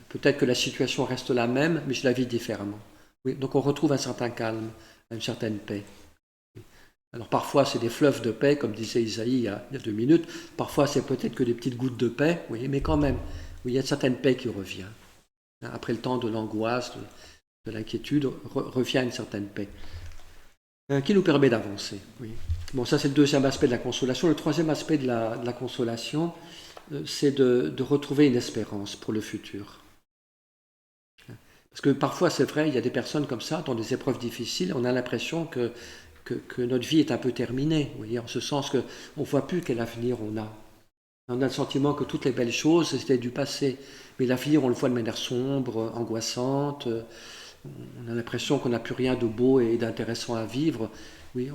Peut-être que la situation reste la même, mais je la vis différemment. Oui, donc on retrouve un certain calme, une certaine paix. Alors parfois c'est des fleuves de paix, comme disait Isaïe il y a 2 minutes, parfois c'est peut-être que des petites gouttes de paix, oui, mais quand même, oui, il y a une certaine paix qui revient. Après le temps de l'angoisse, de l'inquiétude, revient une certaine paix, qui nous permet d'avancer. Oui. Bon, ça c'est le deuxième aspect de la consolation. Le troisième aspect de la consolation, c'est de retrouver une espérance pour le futur. Parce que parfois c'est vrai, il y a des personnes comme ça, dans des épreuves difficiles, on a l'impression que notre vie est un peu terminée, vous voyez, en ce sens qu'on ne voit plus quel avenir on a. On a le sentiment que toutes les belles choses, c'était du passé. Mais l'avenir, on le voit de manière sombre, angoissante. On a l'impression qu'on n'a plus rien de beau et d'intéressant à vivre. Oui,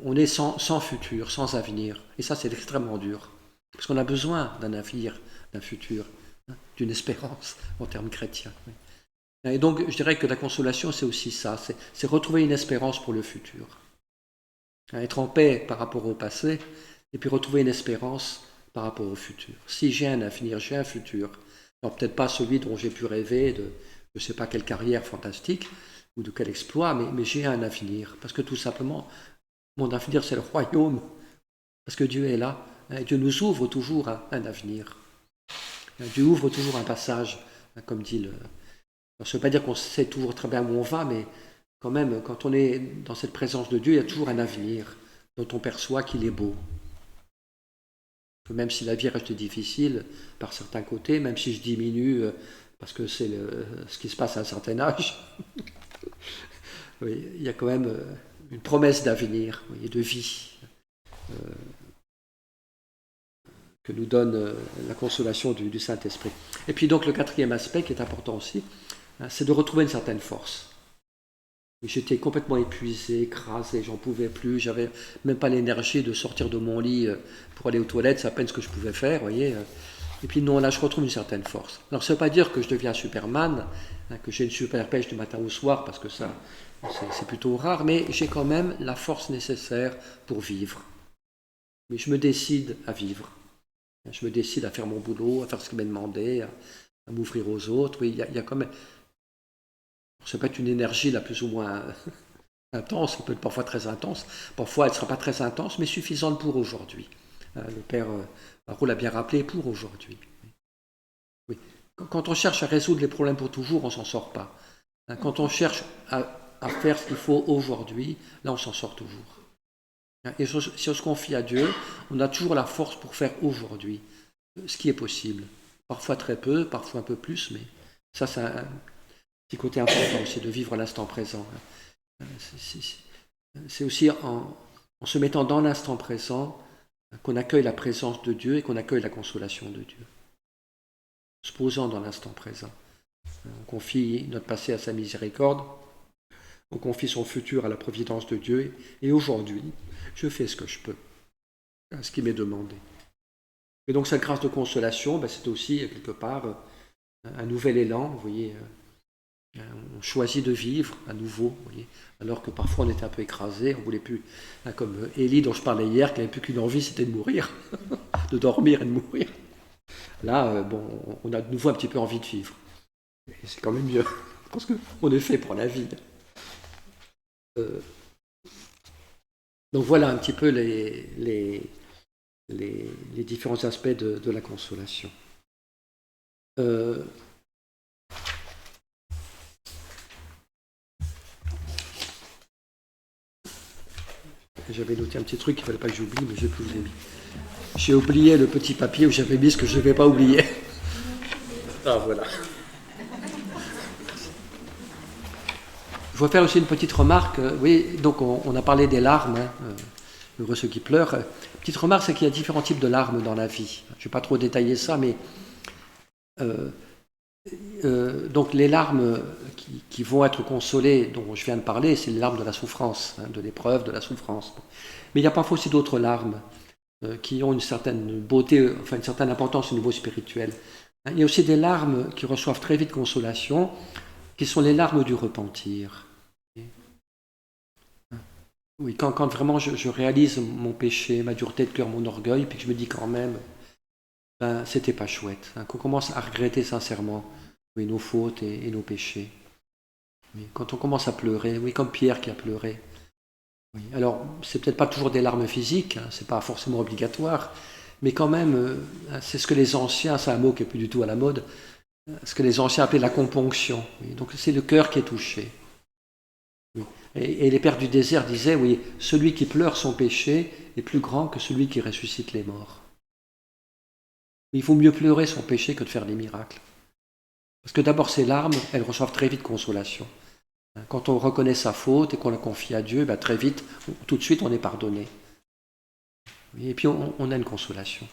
on est sans futur, sans avenir. Et ça, c'est extrêmement dur. Parce qu'on a besoin d'un avenir, d'un futur, d'une espérance en termes chrétiens. Et donc, je dirais que la consolation, c'est aussi ça. C'est retrouver une espérance pour le futur. Être en paix par rapport au passé, et puis retrouver une espérance par rapport au futur. Si j'ai un avenir, j'ai un futur, alors peut-être pas celui dont j'ai pu rêver, de je ne sais pas quelle carrière fantastique, ou de quel exploit, mais j'ai un avenir. Parce que tout simplement, mon avenir, c'est le royaume. Parce que Dieu est là. Dieu nous ouvre toujours un avenir. Dieu ouvre toujours un passage, comme dit le... Alors, ça ne veut pas dire qu'on sait toujours très bien où on va, mais quand même, quand on est dans cette présence de Dieu, il y a toujours un avenir dont on perçoit qu'il est beau. Même si la vie reste difficile par certains côtés, même si je diminue parce que c'est ce qui se passe à un certain âge, oui, il y a quand même une promesse d'avenir et de vie que nous donne la consolation du Saint-Esprit. Et puis donc le quatrième aspect qui est important aussi, c'est de retrouver une certaine force. J'étais complètement épuisé, écrasé, j'en pouvais plus, j'avais même pas l'énergie de sortir de mon lit pour aller aux toilettes, c'est à peine ce que je pouvais faire, vous voyez. Et puis non, là je retrouve une certaine force. Alors ça ne veut pas dire que je deviens Superman, que j'ai une super pêche du matin au soir, parce que ça c'est plutôt rare, mais j'ai quand même la force nécessaire pour vivre. Mais je me décide à vivre. Je me décide à faire mon boulot, à faire ce qui m'est demandé, à m'ouvrir aux autres. Oui, il y a quand même... Ça peut être une énergie la plus ou moins intense, ça peut être parfois très intense, parfois elle ne sera pas très intense, mais suffisante pour aujourd'hui. Le Père Raoul a bien rappelé, pour aujourd'hui. Oui. Quand on cherche à résoudre les problèmes pour toujours, on ne s'en sort pas. Quand on cherche à faire ce qu'il faut aujourd'hui, là on s'en sort toujours. Et si on se confie à Dieu, on a toujours la force pour faire aujourd'hui ce qui est possible. Parfois très peu, parfois un peu plus, mais ça c'est un petit côté important aussi de vivre l'instant présent. C'est aussi en se mettant dans l'instant présent qu'on accueille la présence de Dieu et qu'on accueille la consolation de Dieu. Se posant dans l'instant présent. On confie notre passé à sa miséricorde, on confie son futur à la providence de Dieu, et aujourd'hui, je fais ce que je peux, ce qui m'est demandé. Et donc cette grâce de consolation, c'est aussi quelque part un nouvel élan, vous voyez. On choisit de vivre à nouveau, vous voyez, alors que parfois on était un peu écrasé, on ne voulait plus, comme Élie dont je parlais hier, qui n'avait plus qu'une envie, c'était de mourir, de dormir et de mourir. Là, on a de nouveau un petit peu envie de vivre. Et c'est quand même mieux, parce qu'on est fait pour la vie. Donc voilà un petit peu les différents aspects de la consolation. J'avais noté un petit truc qu'il ne fallait pas que j'oublie, mais je n'ai plus où j'ai mis. J'ai oublié le petit papier où j'avais mis ce que je ne vais pas oublier. Ah voilà. Il faut faire aussi une petite remarque. Oui, donc on a parlé des larmes, hein, heureux ceux qui pleurent. Petite remarque, c'est qu'il y a différents types de larmes dans la vie. Je ne vais pas trop détailler ça, mais donc les larmes qui vont être consolées, dont je viens de parler, c'est les larmes de la souffrance, hein, de l'épreuve, de la souffrance. Mais il y a parfois aussi d'autres larmes qui ont une certaine beauté, enfin une certaine importance au niveau spirituel. Il y a aussi des larmes qui reçoivent très vite consolation, qui sont les larmes du repentir. Oui, quand vraiment je réalise mon péché, ma dureté de cœur, mon orgueil, puis que je me dis quand même, ben, c'était pas chouette, hein, qu'on commence à regretter sincèrement, oui, nos fautes et nos péchés. Oui, quand on commence à pleurer, oui, comme Pierre qui a pleuré. Oui, alors, c'est peut-être pas toujours des larmes physiques, hein, c'est pas forcément obligatoire, mais quand même, c'est ce que les anciens, c'est un mot qui n'est plus du tout à la mode, ce que les anciens appelaient la componction. Oui, donc c'est le cœur qui est touché. Oui. Et les pères du désert disaient, oui, celui qui pleure son péché est plus grand que celui qui ressuscite les morts. Il faut mieux pleurer son péché que de faire des miracles. Parce que d'abord, ces larmes, elles reçoivent très vite consolation. Quand on reconnaît sa faute et qu'on la confie à Dieu, ben très vite, tout de suite, on est pardonné. Et puis, on a une consolation.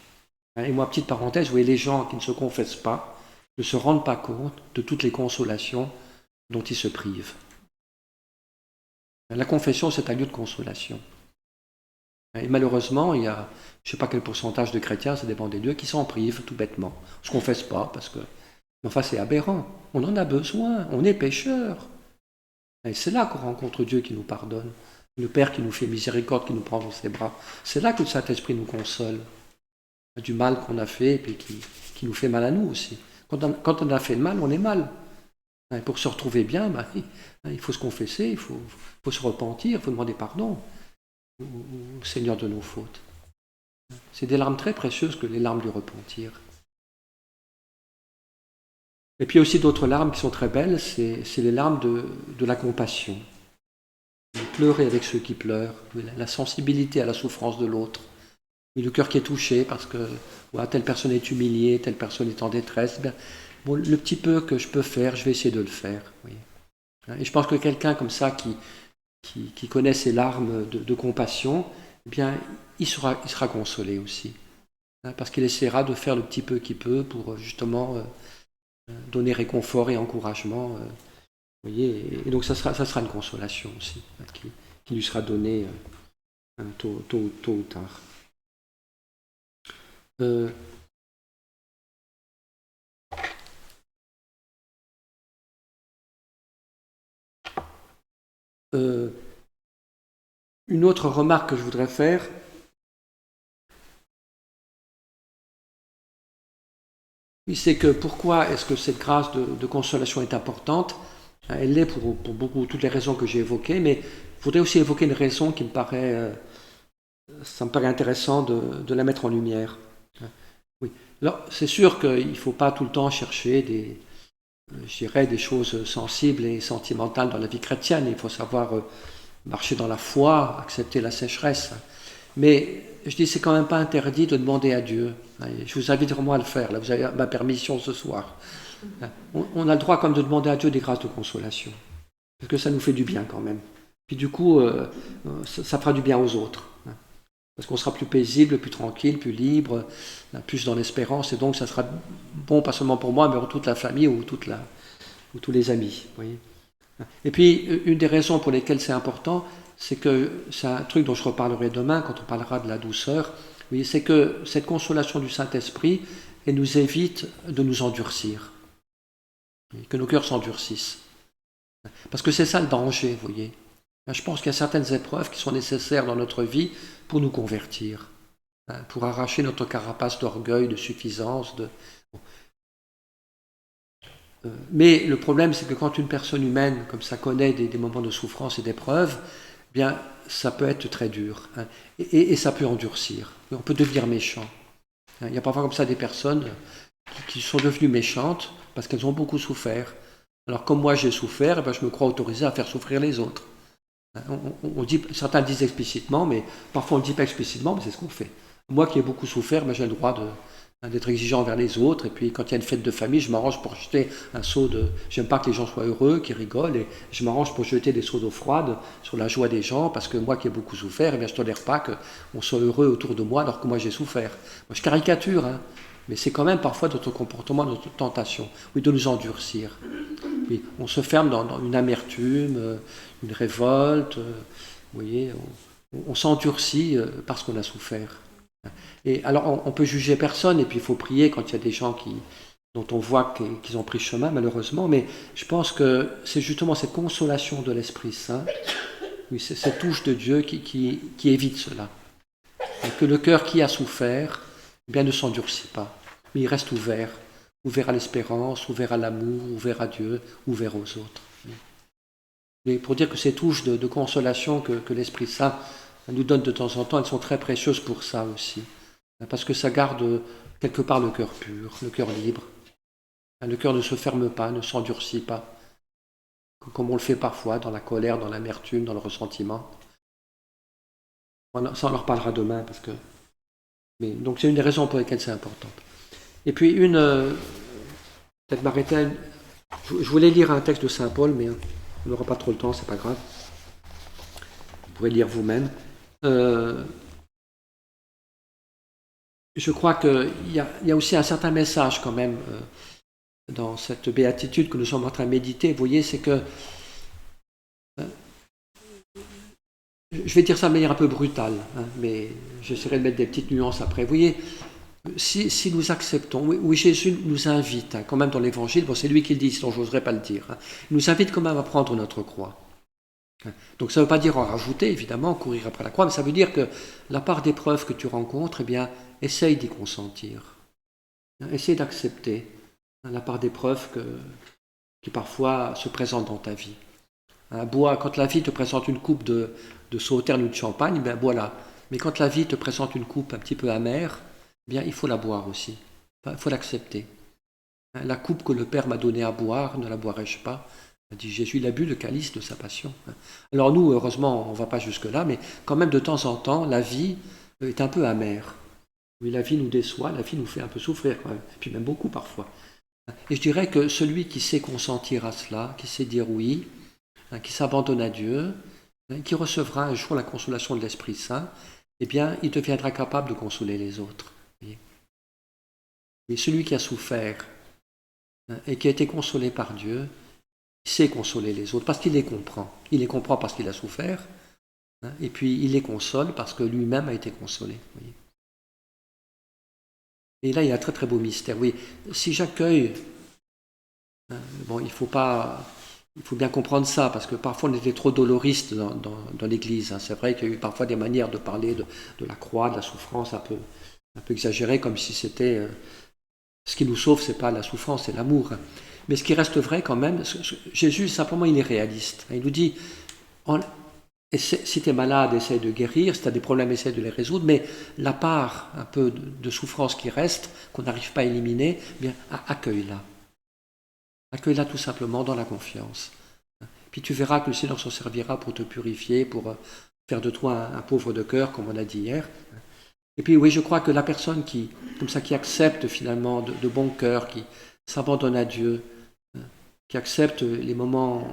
Et moi, petite parenthèse, vous voyez, les gens qui ne se confessent pas ne se rendent pas compte de toutes les consolations dont ils se privent. La confession, c'est un lieu de consolation. Et malheureusement, il y a, je ne sais pas quel pourcentage de chrétiens, ça dépend des lieux, qui s'en privent tout bêtement. On ne se confesse pas parce que... Mais enfin, c'est aberrant. On en a besoin. On est pécheurs. Et c'est là qu'on rencontre Dieu qui nous pardonne. Le Père qui nous fait miséricorde, qui nous prend dans ses bras. C'est là que le Saint-Esprit nous console. Du mal qu'on a fait et puis qui nous fait mal à nous aussi. Quand on a fait le mal, on est mal. Et pour se retrouver bien, ben, il faut se confesser, il faut se repentir, il faut demander pardon au Seigneur de nos fautes. C'est des larmes très précieuses que les larmes du repentir. Et puis il y a aussi d'autres larmes qui sont très belles, c'est les larmes de la compassion. Pleurer avec ceux qui pleurent, la sensibilité à la souffrance de l'autre. Le cœur qui est touché parce que voilà, telle personne est humiliée, telle personne est en détresse. Bien, bon, le petit peu que je peux faire, je vais essayer de le faire. Oui. Et je pense que quelqu'un comme ça qui connaît ces larmes de compassion, eh bien, il sera consolé aussi. Parce qu'il essaiera de faire le petit peu qu'il peut pour justement donner réconfort et encouragement. Vous voyez, et donc ça sera une consolation aussi, qui lui sera donnée tôt ou tard. Une autre remarque que je voudrais faire, c'est que pourquoi est-ce que cette grâce de consolation est importante? Elle l'est pour toutes les raisons que j'ai évoquées, mais je voudrais aussi évoquer une raison qui me paraît, ça me paraît intéressant de la mettre en lumière. Oui. Alors, c'est sûr qu'il ne faut pas tout le temps chercher des choses sensibles et sentimentales dans la vie chrétienne. Il faut savoir marcher dans la foi, accepter la sécheresse. Mais je dis, c'est quand même pas interdit de demander à Dieu. Je vous invite vraiment à le faire. Là, vous avez ma permission ce soir. On a le droit comme de demander à Dieu des grâces de consolation. Parce que ça nous fait du bien quand même. Puis du coup, ça fera du bien aux autres. Parce qu'on sera plus paisible, plus tranquille, plus libre, plus dans l'espérance. Et donc, ça sera bon, pas seulement pour moi, mais pour toute la famille ou tous les amis. Vous voyez. Et puis, une des raisons pour lesquelles c'est important, c'est que c'est un truc dont je reparlerai demain quand on parlera de la douceur. Oui, c'est que cette consolation du Saint-Esprit, elle nous évite de nous endurcir. Que nos cœurs s'endurcissent. Parce que c'est ça le danger, vous voyez. Je pense qu'il y a certaines épreuves qui sont nécessaires dans notre vie pour nous convertir, pour arracher notre carapace d'orgueil, de suffisance. Mais le problème, c'est que quand une personne humaine, comme ça, connaît des moments de souffrance et d'épreuve, eh bien, ça peut être très dur, et ça peut endurcir. On peut devenir méchant. Il y a parfois comme ça des personnes qui sont devenues méchantes parce qu'elles ont beaucoup souffert. Alors comme moi j'ai souffert, eh bien, je me crois autorisé à faire souffrir les autres. On dit, certains le disent explicitement, mais parfois on ne le dit pas explicitement, mais c'est ce qu'on fait. Moi qui ai beaucoup souffert, ben, j'ai le droit d'être exigeant envers les autres. Et puis quand il y a une fête de famille, je m'arrange pour jeter un seau de... J'aime pas que les gens soient heureux, qu'ils rigolent, et je m'arrange pour jeter des seaux d'eau froide sur la joie des gens, parce que moi qui ai beaucoup souffert, eh bien, je ne tolère pas qu'on soit heureux autour de moi alors que moi j'ai souffert. Moi, je caricature, hein, mais c'est quand même parfois notre comportement, notre tentation, oui, de nous endurcir. Oui, on se ferme dans une amertume, une révolte, vous voyez, on s'endurcit parce qu'on a souffert. Et alors, on peut juger personne, et puis il faut prier quand il y a des gens dont on voit qu'ils ont pris chemin, malheureusement, mais je pense que c'est justement cette consolation de l'Esprit Saint, oui, c'est cette touche de Dieu qui évite cela. Et que le cœur qui a souffert, eh bien, ne s'endurcit pas, mais il reste ouvert à l'espérance, ouvert à l'amour, ouvert à Dieu, ouvert aux autres. Mais pour dire que ces touches de consolation que l'Esprit Saint nous donne de temps en temps, elles sont très précieuses pour ça aussi. Parce que ça garde quelque part le cœur pur, le cœur libre. Le cœur ne se ferme pas, ne s'endurcit pas, comme on le fait parfois dans la colère, dans l'amertume, dans le ressentiment. Ça, on en reparlera demain. Donc c'est une des raisons pour lesquelles c'est important. Et puis peut-être m'arrêter, je voulais lire un texte de Saint Paul, mais on n'aura pas trop le temps, c'est pas grave. Vous pourrez lire vous-même. Je crois qu'il y a aussi un certain message quand même dans cette béatitude que nous sommes en train de méditer. Vous voyez, c'est que, je vais dire ça de manière un peu brutale, hein, mais j'essaierai de mettre des petites nuances après. Vous voyez, si nous acceptons, oui, Jésus nous invite, hein, quand même dans l'Évangile, bon, c'est lui qui le dit, sinon je n'oserais pas le dire, hein, il nous invite quand même à prendre notre croix. Donc ça ne veut pas dire en rajouter, évidemment, courir après la croix, mais ça veut dire que la part d'épreuves que tu rencontres, eh bien, essaye d'y consentir. Essaye d'accepter la part d'épreuves qui parfois se présentent dans ta vie. Bois, quand la vie te présente une coupe de sauterne ou de champagne, ben bois-la. Mais quand la vie te présente une coupe un petit peu amère, eh bien, il faut la boire aussi. Il faut l'accepter. La coupe que le Père m'a donnée à boire, ne la boirai-je pas ? Dit Jésus, il a bu le calice de sa passion. Alors nous, heureusement, on ne va pas jusque-là, mais quand même de temps en temps, la vie est un peu amère. Oui, la vie nous déçoit, la vie nous fait un peu souffrir, quand même, et puis même beaucoup parfois. Et je dirais que celui qui sait consentir à cela, qui sait dire oui, qui s'abandonne à Dieu, qui recevra un jour la consolation de l'Esprit Saint, eh bien, il deviendra capable de consoler les autres. Et celui qui a souffert et qui a été consolé par Dieu, il sait consoler les autres parce qu'il les comprend. Il les comprend parce qu'il a souffert, et puis il les console parce que lui-même a été consolé. Voyez. Et là, il y a un très très beau mystère. Oui, si j'accueille, bon, il faut bien comprendre ça, parce que parfois on était trop doloriste dans l'Église. C'est vrai qu'il y a eu parfois des manières de parler de la croix, de la souffrance un peu exagérées, comme si c'était ce qui nous sauve, c'est pas la souffrance, c'est l'amour. Mais ce qui reste vrai quand même, Jésus simplement il est réaliste. Il nous dit, si tu es malade, essaye de guérir, si tu as des problèmes, essaye de les résoudre, mais la part un peu de souffrance qui reste, qu'on n'arrive pas à éliminer, eh bien accueille-la. Accueille-la tout simplement dans la confiance. Puis tu verras que le Seigneur s'en servira pour te purifier, pour faire de toi un pauvre de cœur, comme on a dit hier. Et puis oui, je crois que la personne qui accepte finalement de bon cœur, qui s'abandonne à Dieu, qui accepte les moments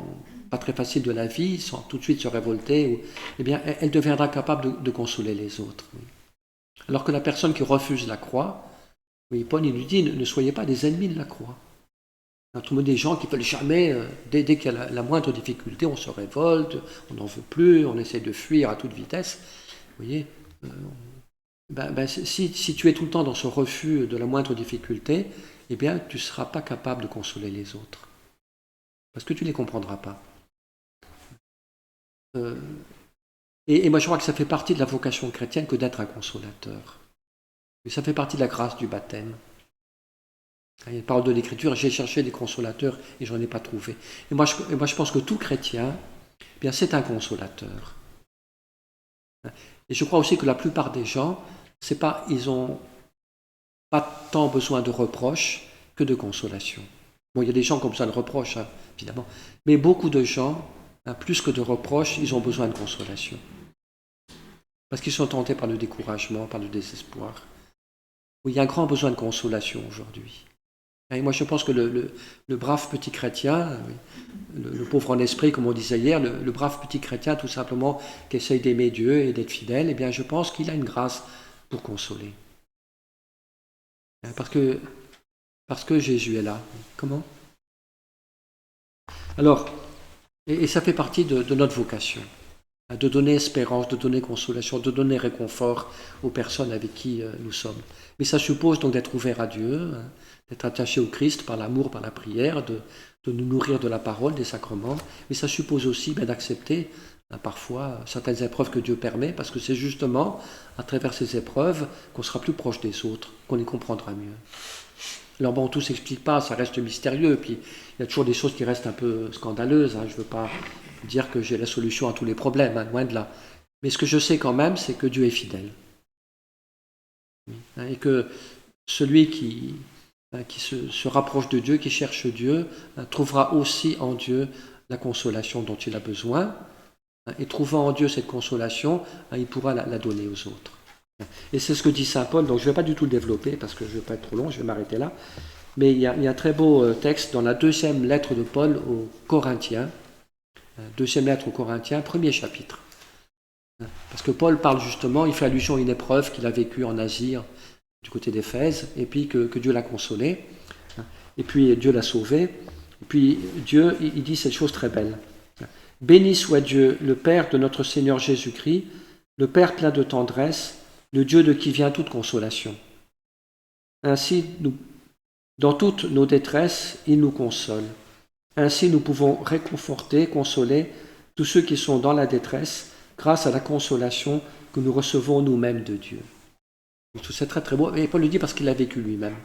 pas très faciles de la vie, sans tout de suite se révolter, eh bien, elle deviendra capable de consoler les autres. Alors que la personne qui refuse la croix, oui, Paul il lui dit, ne soyez pas des ennemis de la croix. Tout le monde des gens qui ne veulent jamais, dès qu'il y a la moindre difficulté, on se révolte, on n'en veut plus, on essaie de fuir à toute vitesse. Vous voyez, si tu es tout le temps dans ce refus de la moindre difficulté, eh bien, tu ne seras pas capable de consoler les autres. Parce que tu ne les comprendras pas. Et moi, je crois que ça fait partie de la vocation chrétienne que d'être un consolateur. Et ça fait partie de la grâce du baptême. Il y a une parole de l'Écriture, j'ai cherché des consolateurs et je n'en ai pas trouvé. Et moi, je pense que tout chrétien, eh bien, c'est un consolateur. Et je crois aussi que la plupart des gens, ils n'ont pas tant besoin de reproches que de consolation. Bon, il y a des gens qui ont besoin de reproches, évidemment, mais beaucoup de gens, plus que de reproches, ils ont besoin de consolation. Parce qu'ils sont tentés par le découragement, par le désespoir. où il y a un grand besoin de consolation aujourd'hui. Et moi, je pense que le brave petit chrétien, le pauvre en esprit, comme on disait hier, le brave petit chrétien, tout simplement, qui essaye d'aimer Dieu et d'être fidèle, eh bien, je pense qu'il a une grâce pour consoler. Parce que Jésus est là. Comment? Alors, et ça fait partie de notre vocation, de donner espérance, de donner consolation, de donner réconfort aux personnes avec qui nous sommes. Mais ça suppose donc d'être ouvert à Dieu, d'être attaché au Christ par l'amour, par la prière, de nous nourrir de la parole, des sacrements. Mais ça suppose aussi d'accepter parfois certaines épreuves que Dieu permet, parce que c'est justement à travers ces épreuves qu'on sera plus proche des autres, qu'on les comprendra mieux. Alors bon, tout ne s'explique pas, ça reste mystérieux, puis il y a toujours des choses qui restent un peu scandaleuses. Je ne veux pas dire que j'ai la solution à tous les problèmes, loin de là. Mais ce que je sais quand même, c'est que Dieu est fidèle. Et que celui qui se rapproche de Dieu, qui cherche Dieu, trouvera aussi en Dieu la consolation dont il a besoin. Et trouvant en Dieu cette consolation, il pourra la donner aux autres. Et c'est ce que dit saint Paul, donc je ne vais pas du tout le développer parce que je ne vais pas être trop long, je vais m'arrêter là. Mais il y a un très beau texte dans la deuxième lettre de Paul aux Corinthiens, deuxième lettre aux Corinthiens, premier chapitre. Parce que Paul parle justement, il fait allusion à une épreuve qu'il a vécue en Asie, du côté d'Éphèse, et puis que Dieu l'a consolé, et puis Dieu l'a sauvé, et puis Dieu, il dit cette chose très belle. Béni soit Dieu, le Père de notre Seigneur Jésus-Christ, le Père plein de tendresse, le Dieu de qui vient toute consolation. Ainsi, dans toutes nos détresses, il nous console. Ainsi, nous pouvons réconforter, consoler tous ceux qui sont dans la détresse grâce à la consolation que nous recevons nous-mêmes de Dieu. C'est très très beau. Et Paul le dit parce qu'il l'a vécu lui-même.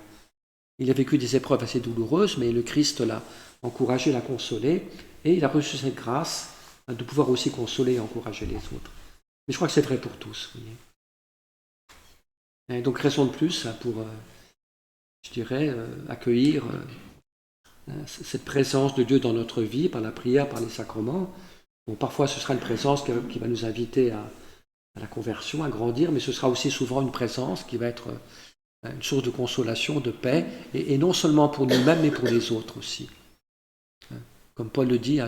Il a vécu des épreuves assez douloureuses, mais le Christ l'a encouragé, l'a consolé, et il a reçu cette grâce de pouvoir aussi consoler et encourager les autres. Mais je crois que c'est vrai pour tous. Vous voyez. Et donc raison de plus pour, je dirais, accueillir cette présence de Dieu dans notre vie, par la prière, par les sacrements. Bon, parfois ce sera une présence qui va nous inviter à la conversion, à grandir, mais ce sera aussi souvent une présence qui va être une source de consolation, de paix, et non seulement pour nous-mêmes, mais pour les autres aussi. Comme Paul le dit,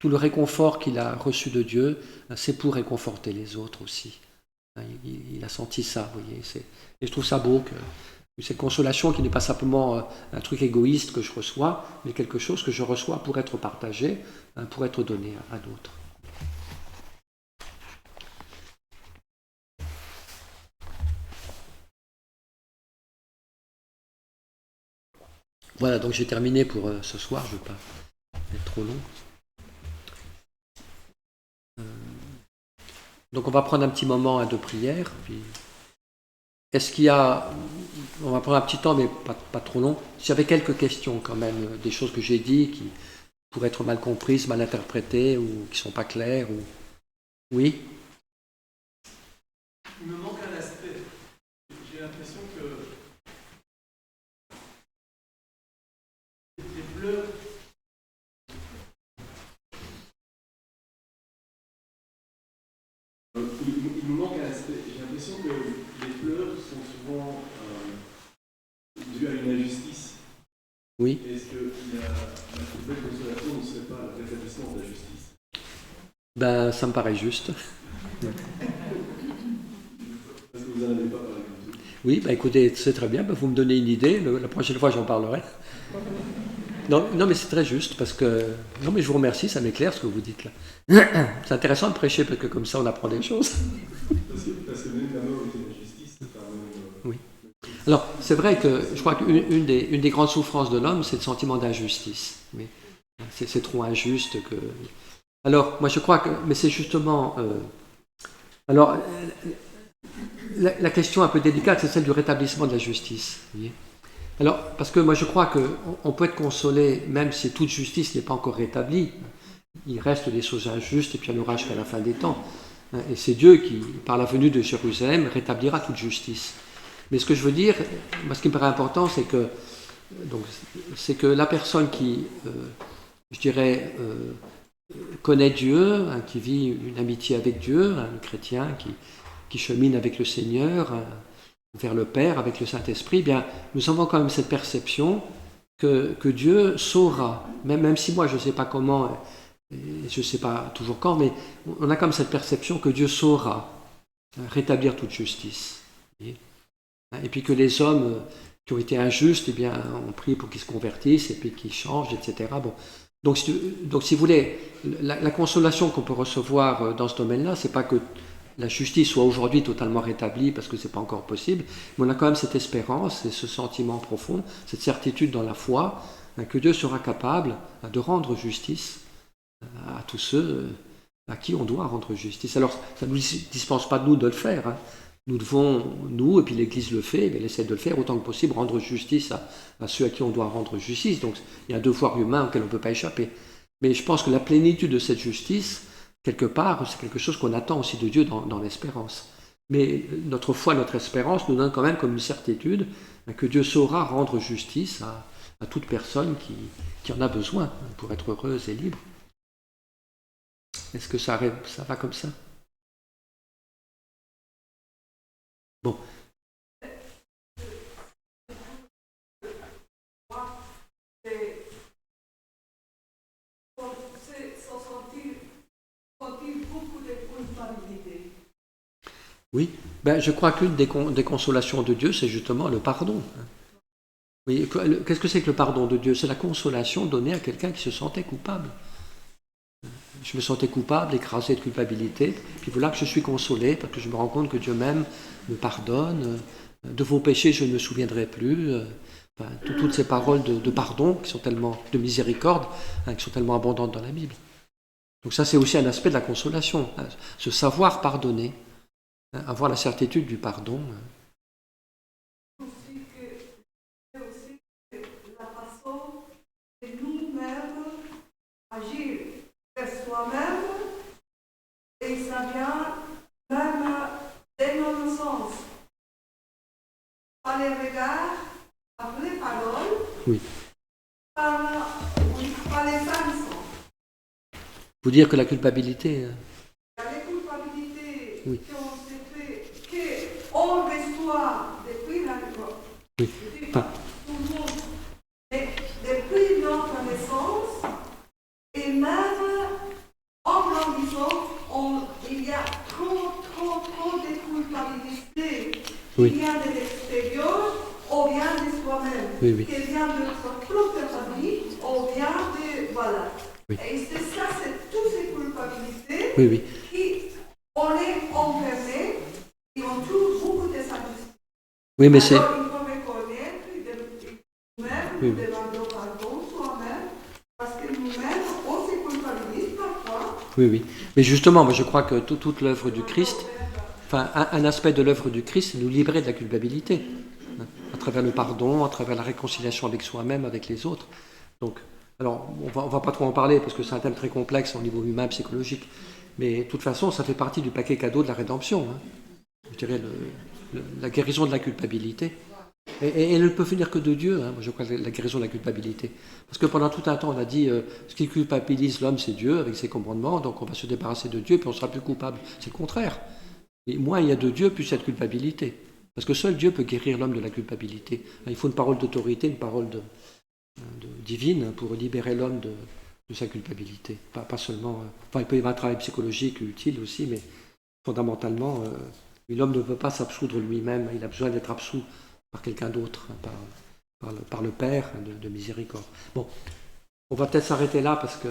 tout le réconfort qu'il a reçu de Dieu, c'est pour réconforter les autres aussi. Il a senti ça, vous voyez. Et je trouve ça beau, que cette consolation qui n'est pas simplement un truc égoïste que je reçois, mais quelque chose que je reçois pour être partagé, pour être donné à d'autres. Voilà, donc j'ai terminé pour ce soir, je ne veux pas être trop long. Donc on va prendre un petit moment de prière. Puis est-ce qu'il y a, on va prendre un petit temps, mais pas trop long. S'il y avait quelques questions quand même, des choses que j'ai dit qui pourraient être mal comprises, mal interprétées, ou qui ne sont pas claires, ou... Oui? Il me manque un aspect. J'ai l'impression que les pleurs... Il me manque un aspect. J'ai l'impression que les pleurs sont souvent dus à une injustice. Oui. Est-ce que la plus belle consolation ne serait pas le rétablissement de la justice? Ben, ça me paraît juste. Parce que vous n'en avez pas parlé du tout. Oui, ben écoutez, c'est très bien, ben vous me donnez une idée, la prochaine fois j'en parlerai. Non, mais c'est très juste, parce que... Non, mais je vous remercie, ça m'éclaire ce que vous dites là. C'est intéressant de prêcher, parce que comme ça on apprend des choses. Parce que même la mort est une injustice, c'est quand même... Oui. Alors, c'est vrai que je crois qu'une des grandes souffrances de l'homme, c'est le sentiment d'injustice. Oui. C'est trop injuste que... Alors, moi je crois que... Mais c'est justement... Alors, la question un peu délicate, c'est celle du rétablissement de la justice. Vous voyez. Alors, parce que moi je crois qu'on peut être consolé, même si toute justice n'est pas encore rétablie. Il reste des choses injustes, et puis il y en aura jusqu'à la fin des temps. Et c'est Dieu qui, par la venue de Jérusalem, rétablira toute justice. Mais ce que je veux dire, moi, ce qui me paraît important, c'est que la personne qui, je dirais, connaît Dieu, qui vit une amitié avec Dieu, le chrétien qui chemine avec le Seigneur, vers le Père avec le Saint-Esprit, eh bien, nous avons quand même cette perception que Dieu saura, même si moi je ne sais pas comment, et je ne sais pas toujours quand, mais on a comme cette perception que Dieu saura rétablir toute justice. Et puis que les hommes qui ont été injustes, eh bien, on prie pour qu'ils se convertissent et puis qu'ils changent, etc. Bon. Donc, si vous voulez, la consolation qu'on peut recevoir dans ce domaine-là, c'est pas que la justice soit aujourd'hui totalement rétablie, parce que c'est pas encore possible, mais on a quand même cette espérance et ce sentiment profond, cette certitude dans la foi, que Dieu sera capable de rendre justice à tous ceux à qui on doit rendre justice. Alors, ça ne nous dispense pas de nous de le faire. Hein. Nous devons, nous, et puis l'Église le fait, mais elle essaie de le faire autant que possible, rendre justice à ceux à qui on doit rendre justice. Donc, il y a un devoir humain auquel on ne peut pas échapper. Mais je pense que la plénitude de cette justice, quelque part, c'est quelque chose qu'on attend aussi de Dieu dans l'espérance. Mais notre foi, notre espérance nous donne quand même comme une certitude que Dieu saura rendre justice à toute personne qui en a besoin pour être heureuse et libre. Est-ce que ça va comme ça? Bon. Oui, je crois qu'une des consolations de Dieu, c'est justement le pardon. Oui, qu'est-ce que c'est que le pardon de Dieu? C'est la consolation donnée à quelqu'un qui se sentait coupable. Je me sentais coupable, écrasé de culpabilité, puis voilà que je suis consolé, parce que je me rends compte que Dieu même me pardonne. De vos péchés, je ne me souviendrai plus. Toutes ces paroles de pardon, qui sont tellement, de miséricorde, qui sont tellement abondantes dans la Bible. Donc ça, c'est aussi un aspect de la consolation, ce savoir pardonner, avoir la certitude du pardon. C'est aussi la façon de nous-mêmes agir vers soi-même, et ça vient même de nos sens, par les regards, par les paroles, oui. par les actions. Vous dire que la culpabilité... La culpabilité oui. qu'on se fait, qu'on reçoit depuis la oui. Enfin, depuis notre naissance, et même en grandissant, il y a trop de culpabilité oui. qui vient de l'extérieur ou vient de soi-même, oui. qui vient de notre propre famille ou vient de... Voilà. Oui. Et c'est ça, c'est toutes ces culpabilités oui. qui, on est enfermés et on trouve beaucoup de satisfaction. Oui, mais c'est... Alors, il faut reconnaître nous-mêmes, demander pardon soi-même, parce que nous-mêmes, on se culpabilise parfois. Oui. Mais justement, moi, je crois que toute l'œuvre du Christ, enfin, un aspect de l'œuvre du Christ, c'est nous libérer de la culpabilité, à travers le pardon, à travers la réconciliation avec soi-même, avec les autres. Donc, alors, on va pas trop en parler, parce que c'est un thème très complexe au niveau humain, psychologique, mais de toute façon, ça fait partie du paquet cadeau de la rédemption. Je dirais la guérison de la culpabilité. Et elle ne peut venir que de Dieu, moi je crois, la guérison de la culpabilité. Parce que pendant tout un temps, on a dit ce qui culpabilise l'homme, c'est Dieu, avec ses commandements, donc on va se débarrasser de Dieu, puis on sera plus coupable. C'est le contraire. Et moins il y a de Dieu, plus il y a de culpabilité. Parce que seul Dieu peut guérir l'homme de la culpabilité. Il faut une parole d'autorité, une parole divine pour libérer l'homme de sa culpabilité. Pas seulement... il peut y avoir un travail psychologique utile aussi, mais fondamentalement, l'homme ne peut pas s'absoudre lui-même. Il a besoin d'être absous par quelqu'un d'autre, par le Père de miséricorde. Bon, on va peut-être s'arrêter là, parce que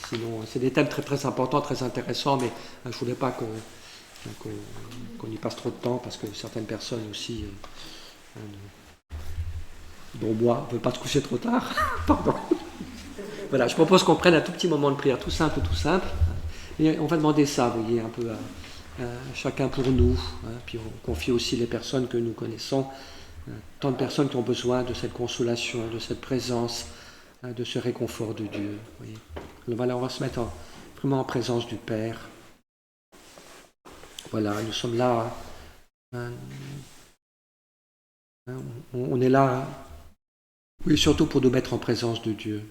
sinon, c'est des thèmes très très importants, très intéressants, mais je ne voulais pas qu'on y passe trop de temps, parce que certaines personnes aussi... dont moi, ne veulent pas se coucher trop tard. Pardon. Voilà, je propose qu'on prenne un tout petit moment de prière, tout simple. Et on va demander ça, vous voyez, un peu à chacun pour nous. Puis on confie aussi les personnes que nous connaissons, tant de personnes qui ont besoin de cette consolation, de cette présence, de ce réconfort de Dieu. Vous voyez. Voilà, on va se mettre vraiment en présence du Père. Voilà, nous sommes là. On est là. Oui, surtout pour nous mettre en présence de Dieu.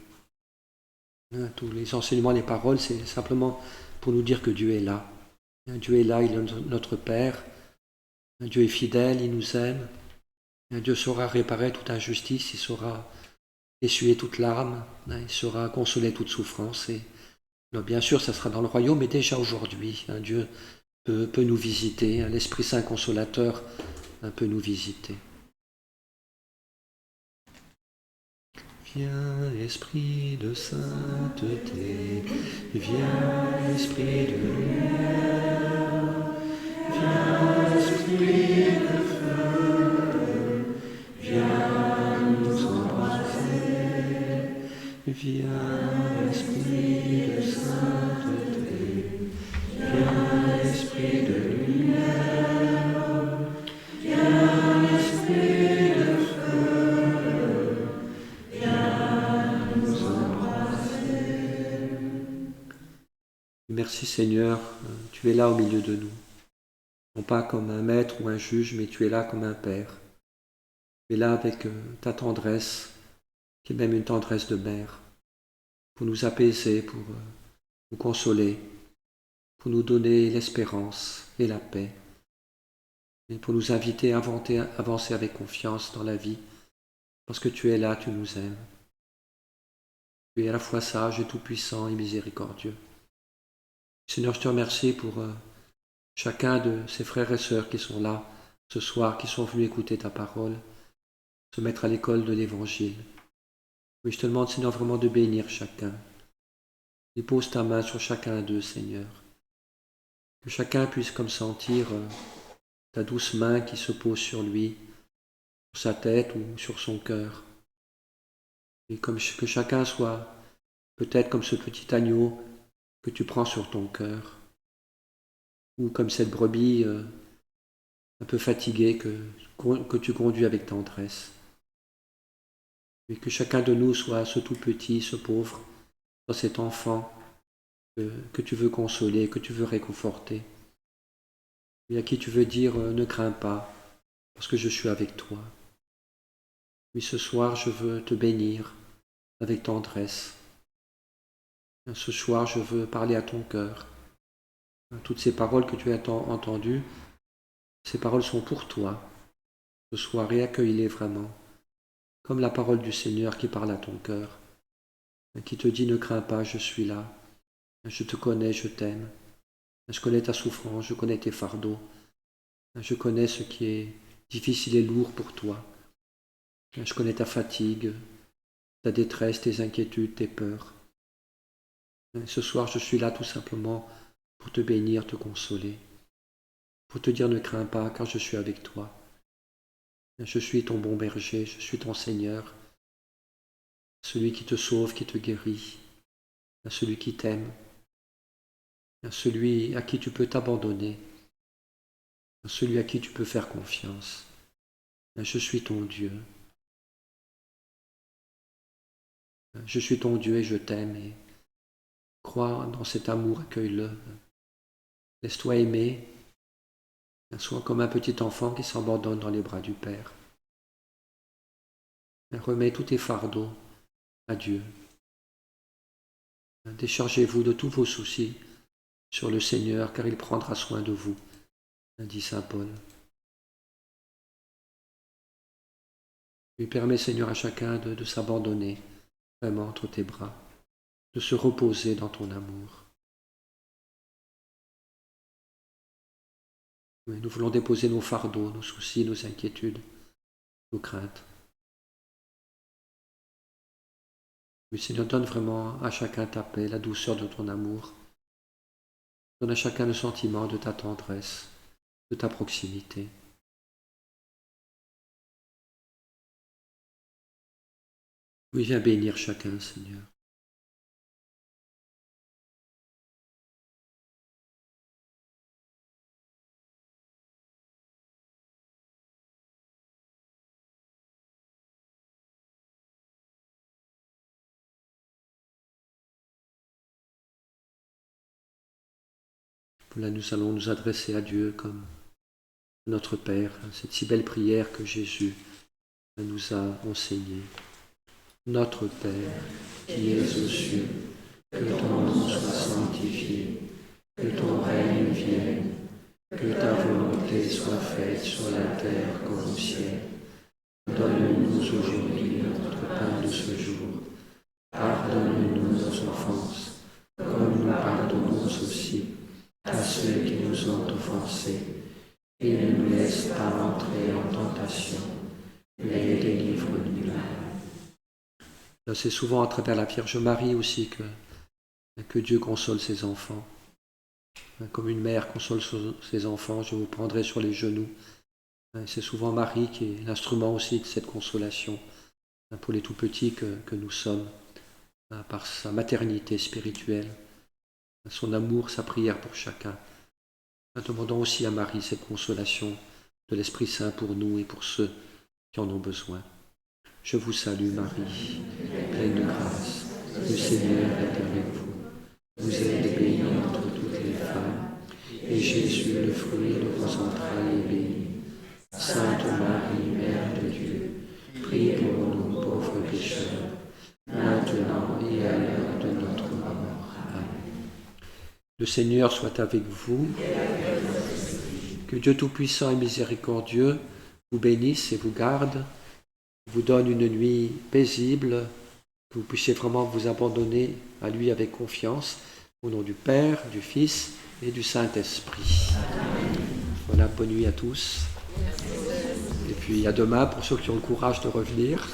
Tous les enseignements, les paroles, c'est simplement pour nous dire que Dieu est là. Dieu est là, il est notre Père. Dieu est fidèle, il nous aime. Dieu saura réparer toute injustice, il saura essuyer toute larme, il saura consoler toute souffrance. Et bien sûr, ça sera dans le royaume, mais déjà aujourd'hui, Dieu peut nous visiter, l'Esprit Saint consolateur peut nous visiter. Viens, Esprit de sainteté, viens, Esprit de lumière, viens, Esprit de feu, viens nous embrasser, viens, Esprit de sainteté, viens, Esprit de lumière, viens, Esprit de feu, viens nous embrasser. Merci Seigneur, tu es là au milieu de nous. Non pas comme un maître ou un juge, mais tu es là comme un père. Tu es là avec ta tendresse, qui est même une tendresse de mère, pour nous apaiser, pour nous consoler, pour nous donner l'espérance et la paix, et pour nous inviter à avancer avec confiance dans la vie, parce que tu es là, tu nous aimes. Tu es à la fois sage et tout-puissant et miséricordieux. Seigneur, je te remercie pour chacun de ces frères et sœurs qui sont là ce soir, qui sont venus écouter ta parole, se mettre à l'école de l'Évangile. Oui, je te demande, Seigneur, vraiment de bénir chacun. Et pose ta main sur chacun d'eux, Seigneur. Que chacun puisse comme sentir ta douce main qui se pose sur lui, sur sa tête ou sur son cœur. Et comme que chacun soit peut-être comme ce petit agneau que tu prends sur ton cœur, ou comme cette brebis un peu fatiguée que tu conduis avec tendresse. Et que chacun de nous soit ce tout petit, ce pauvre, soit cet enfant que tu veux consoler, que tu veux réconforter, et à qui tu veux dire ne crains pas, parce que je suis avec toi. Oui, ce soir, je veux te bénir avec tendresse. Ce soir, je veux parler à ton cœur. Toutes ces paroles que tu as entendues, ces paroles sont pour toi ce soir, et accueille-les vraiment, comme la parole du Seigneur qui parle à ton cœur, qui te dit ne crains pas, je suis là, je te connais, je t'aime, je connais ta souffrance, je connais tes fardeaux, je connais ce qui est difficile et lourd pour toi, je connais ta fatigue, ta détresse, tes inquiétudes, tes peurs. Ce soir, je suis là tout simplement pour te bénir, te consoler, pour te dire ne crains pas, car je suis avec toi. Je suis ton bon berger, je suis ton Seigneur, celui qui te sauve, qui te guérit, celui qui t'aime, celui à qui tu peux t'abandonner, celui à qui tu peux faire confiance. Je suis ton Dieu. Je suis ton Dieu et je t'aime, et crois dans cet amour, accueille-le. Laisse-toi aimer. Sois comme un petit enfant qui s'abandonne dans les bras du Père. Remets tous tes fardeaux à Dieu. Déchargez-vous de tous vos soucis sur le Seigneur, car il prendra soin de vous, dit saint Paul. Lui permets, Seigneur, à chacun de s'abandonner vraiment entre tes bras, de se reposer dans ton amour. Oui, nous voulons déposer nos fardeaux, nos soucis, nos inquiétudes, nos craintes. Oui, Seigneur, donne vraiment à chacun ta paix, la douceur de ton amour. Donne à chacun le sentiment de ta tendresse, de ta proximité. Oui, viens bénir chacun, Seigneur. Là, nous allons nous adresser à Dieu comme notre Père, cette si belle prière que Jésus nous a enseignée. Notre Père, qui es aux cieux, que ton nom soit sanctifié, que ton règne vienne, Que ta volonté soit faite sur la terre comme au ciel. Donne-nous aujourd'hui notre pain de ce jour. Pardonne-nous nos offenses, comme nous pardonnons aussi à ceux qui nous ont offensés. Et ne nous laisse pas entrer en tentation, mais délivre-nous du mal. C'est souvent à travers la Vierge Marie aussi que Dieu console ses enfants. Comme une mère console ses enfants, je vous prendrai sur les genoux. C'est souvent Marie qui est l'instrument aussi de cette consolation pour les tout petits que nous sommes, par sa maternité spirituelle, son amour, sa prière pour chacun. Demandons aussi à Marie cette consolation de l'Esprit Saint pour nous et pour ceux qui en ont besoin. Je vous salue Marie, pleine de grâce, le Seigneur est avec vous. Vous êtes bénie entre toutes les femmes, et Jésus, le fruit de vos entrailles, est béni. Sainte Marie, Mère de Dieu, priez pour nous pauvres pécheurs, maintenant et à l'heure de notre mort. Amen. Le Seigneur soit avec vous. Que Dieu Tout-Puissant et Miséricordieux vous bénisse et vous garde, vous donne une nuit paisible, que vous puissiez vraiment vous abandonner à lui avec confiance, au nom du Père, du Fils et du Saint-Esprit. Voilà, bonne nuit à tous. Et puis à demain pour ceux qui ont le courage de revenir.